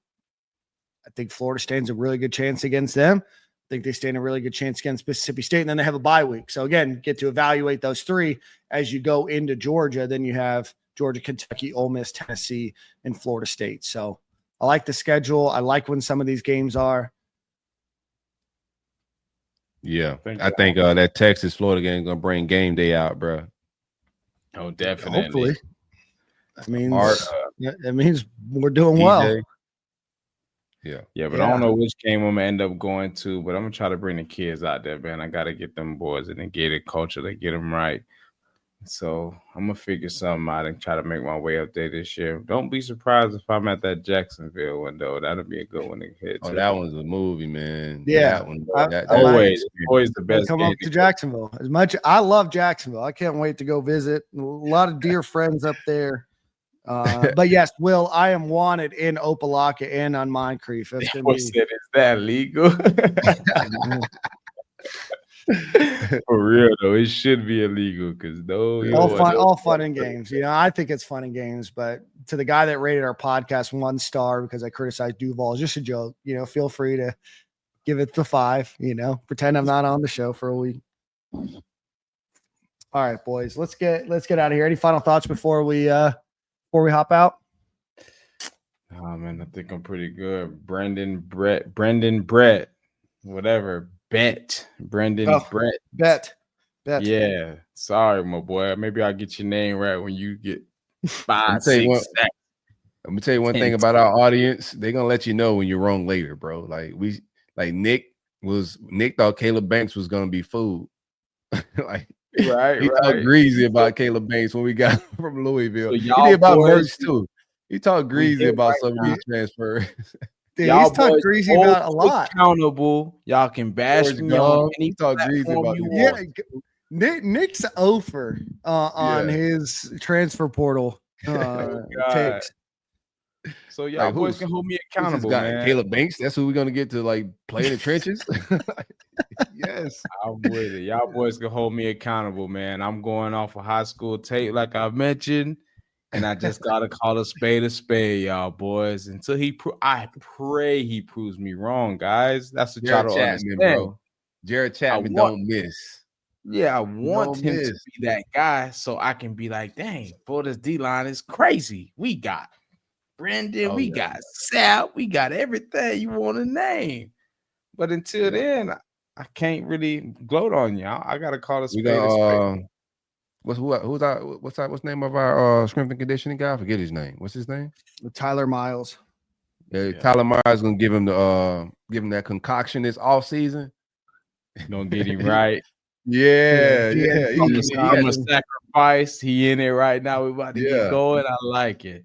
I think Florida stands a really good chance against them. I think they stand a really good chance against Mississippi State, and then they have a bye week. So again, get to evaluate those three as you go into Georgia. Then you have Georgia, Kentucky, Ole Miss, Tennessee, and Florida State. So I like the schedule. I like when some of these games are. Yeah, I think that Texas-Florida game is going to bring game day out, bro. Oh, definitely. Hopefully. That means we're doing well. Yeah, but I don't know which game I'm going to end up going to, but I'm going to try to bring the kids out there, man. I got to get them boys in the Gator culture to get them right. So I'm going to figure something out and try to make my way up there this year. Don't be surprised if I'm at that Jacksonville window. That'll be a good one to hit. Oh, that one's a movie, man. Yeah. That one, always the best. Come up to Jacksonville. As much I love Jacksonville. I can't wait to go visit. A lot of dear friends up there. But yes, Will, I am wanted in Opa-locka and on Moncrief. Is that legal? For real though, it should be illegal because all fun and games. I think it's fun and games, but to the guy that rated our podcast 1 star because I criticized Duval, it's just a joke. Feel free to give it the 5. Pretend I'm not on the show for a week. All right, boys, let's get out of here. Any final thoughts before we hop out? Oh man, I think I'm pretty good. Brendan Brett, whatever. Bet. Bet. Yeah. Sorry, my boy. Maybe I'll get your name right when you get 5, 6, 7. I'm gonna tell you one thing about our audience. They're gonna let you know when you're wrong later, bro. Like Nick thought Caleb Banks was gonna be food. Like he talked greasy about Caleb Banks when we got from Louisville. So he did about Mertz too. He talked greasy about some of these transfers. Dude, y'all he's talked greasy about a lot. Accountable. Y'all can bash me on any talk greasy about you want. Nick's over on his transfer portal takes. So y'all boys can hold me accountable, man. Caleb Banks, that's who we're gonna get to like play in the trenches. Yes, I'm with it. Y'all boys can hold me accountable, man. I'm going off a high school tape, like I mentioned, and I just gotta call a spade, y'all boys. Until I pray he proves me wrong, guys. That's what y'all don't understand, bro. Jared Chapman don't miss. Yeah, I want him to be that guy so I can be like, dang, boy, this D-line is crazy. We got Brendan, we got Sal, we got everything you want to name. But until then, I can't really gloat on y'all. I gotta call a spade a spade. What's the name of our strength and conditioning guy? I forget his name. What's his name? Tyler Miles. Yeah, Tyler Miles gonna give him that concoction this off season. Gonna get him right. Yeah. I'm a sacrifice. He in it right now. We about to get going. I like it.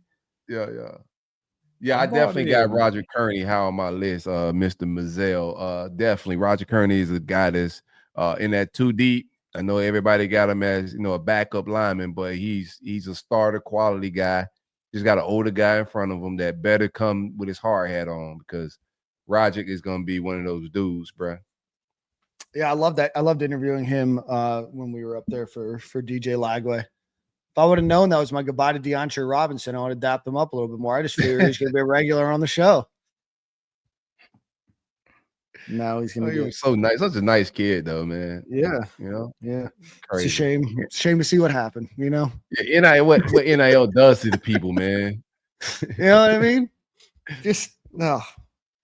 Yeah, I definitely got Roger Kearney high on my list. Mr. Mazzell. Definitely Roger Kearney is a guy that's in that 2 deep. I know everybody got him as a backup lineman, but he's a starter quality guy. Just got an older guy in front of him that better come with his hard hat on, because Roger is gonna be one of those dudes, bro. Yeah, I love that. I loved interviewing him when we were up there for DJ Lagway. If I would have known that was my goodbye to DeAndre Robinson, I would have dapped him up a little bit more. I just figured he was going to be a regular on the show. No, he's going to be so nice. Such a nice kid, though, man. Yeah. Yeah. Crazy. It's a shame. It's a shame to see what happened, Yeah, what NIL does to the people, man. You know what I mean? Just, no.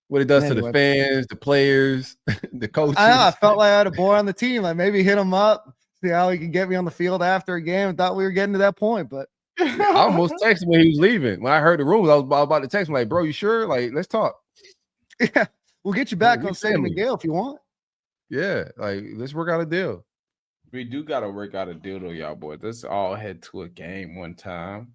What it does to the fans, the players, the coaches. I felt like I had a boy on the team. Like maybe hit him up, see how he could get me on the field after a game. I thought we were getting to that point, but I almost texted when he was leaving. When I heard the rumors, I was about to text him like, bro, you sure? Like, let's talk. Yeah, we'll get you back on Stadium and Gale if you want. Yeah, like let's work out a deal. We do got to work out a deal though, y'all boys. Let's all head to a game one time.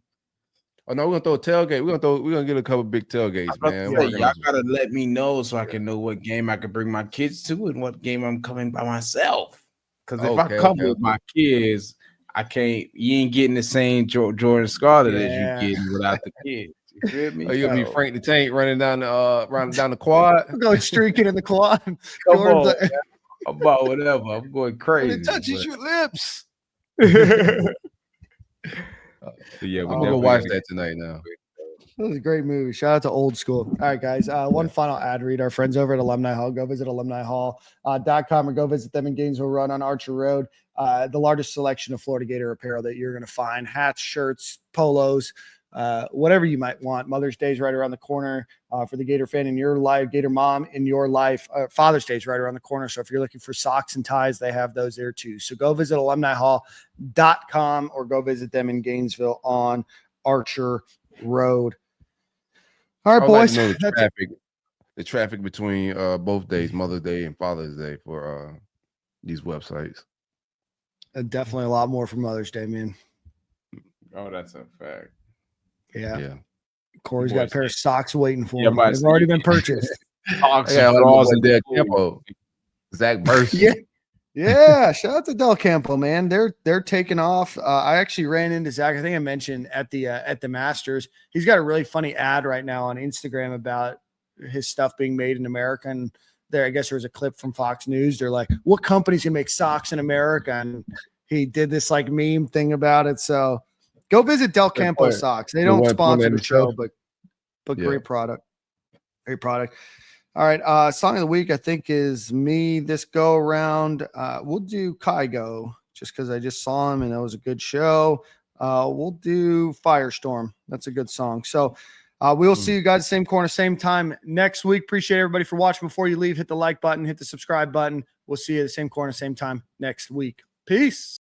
Oh no, we're gonna throw a tailgate. We're gonna get a couple big tailgates, man. Y'all gotta let me know so I can know what game I can bring my kids to and what game I'm coming by myself. Because if I come with my kids, I can't. You ain't getting the same Jordan Scarlett as you getting without the kids. You feel me? Oh, you'll be Frank the Tank running down the quad. I'm going streaking in the quad. Come on, about whatever. I'm going crazy. It touches your lips. Yeah, I'm gonna watch that tonight now. That was a great movie. Shout out to Old School. All right, guys. One final ad read. Our friends over at Alumni Hall. Go visit alumnihall.com or go visit them in Gainesville Run on Archer Road. The largest selection of Florida Gator apparel that you're going to find. Hats, shirts, polos, whatever you might want. Mother's Day is right around the corner for the Gator fan in your life, Gator mom in your life. Father's Day is right around the corner. So if you're looking for socks and ties, they have those there too. So go visit alumnihall.com or go visit them in Gainesville on Archer Road. All right, boys. Like the traffic between both days, Mother's Day and Father's Day for these websites. Definitely a lot more for Mother's Day, man. Oh, that's a fact. Yeah. Corey's got a pair of socks waiting for him. They've already been purchased. Socks and drawers and Del Campo. Zach Burst. Yeah. Shout out to Del Campo, man. They're taking off. I actually ran into Zach. I think I mentioned at the Masters. He's got a really funny ad right now on Instagram about his stuff being made in America. And there, I guess there was a clip from Fox News. They're like, what companies can make socks in America? And he did this like meme thing about it. So go visit Del Campo Socks. They don't sponsor the show, but great product. Great product. All right. Song of the week, I think, is me this go around. We'll do Kygo just because I just saw him and that was a good show. We'll do Firestorm. That's a good song. So we will see you guys same corner, same time next week. Appreciate everybody for watching. Before you leave, hit the like button, hit the subscribe button. We'll see you at the same corner, same time next week. Peace.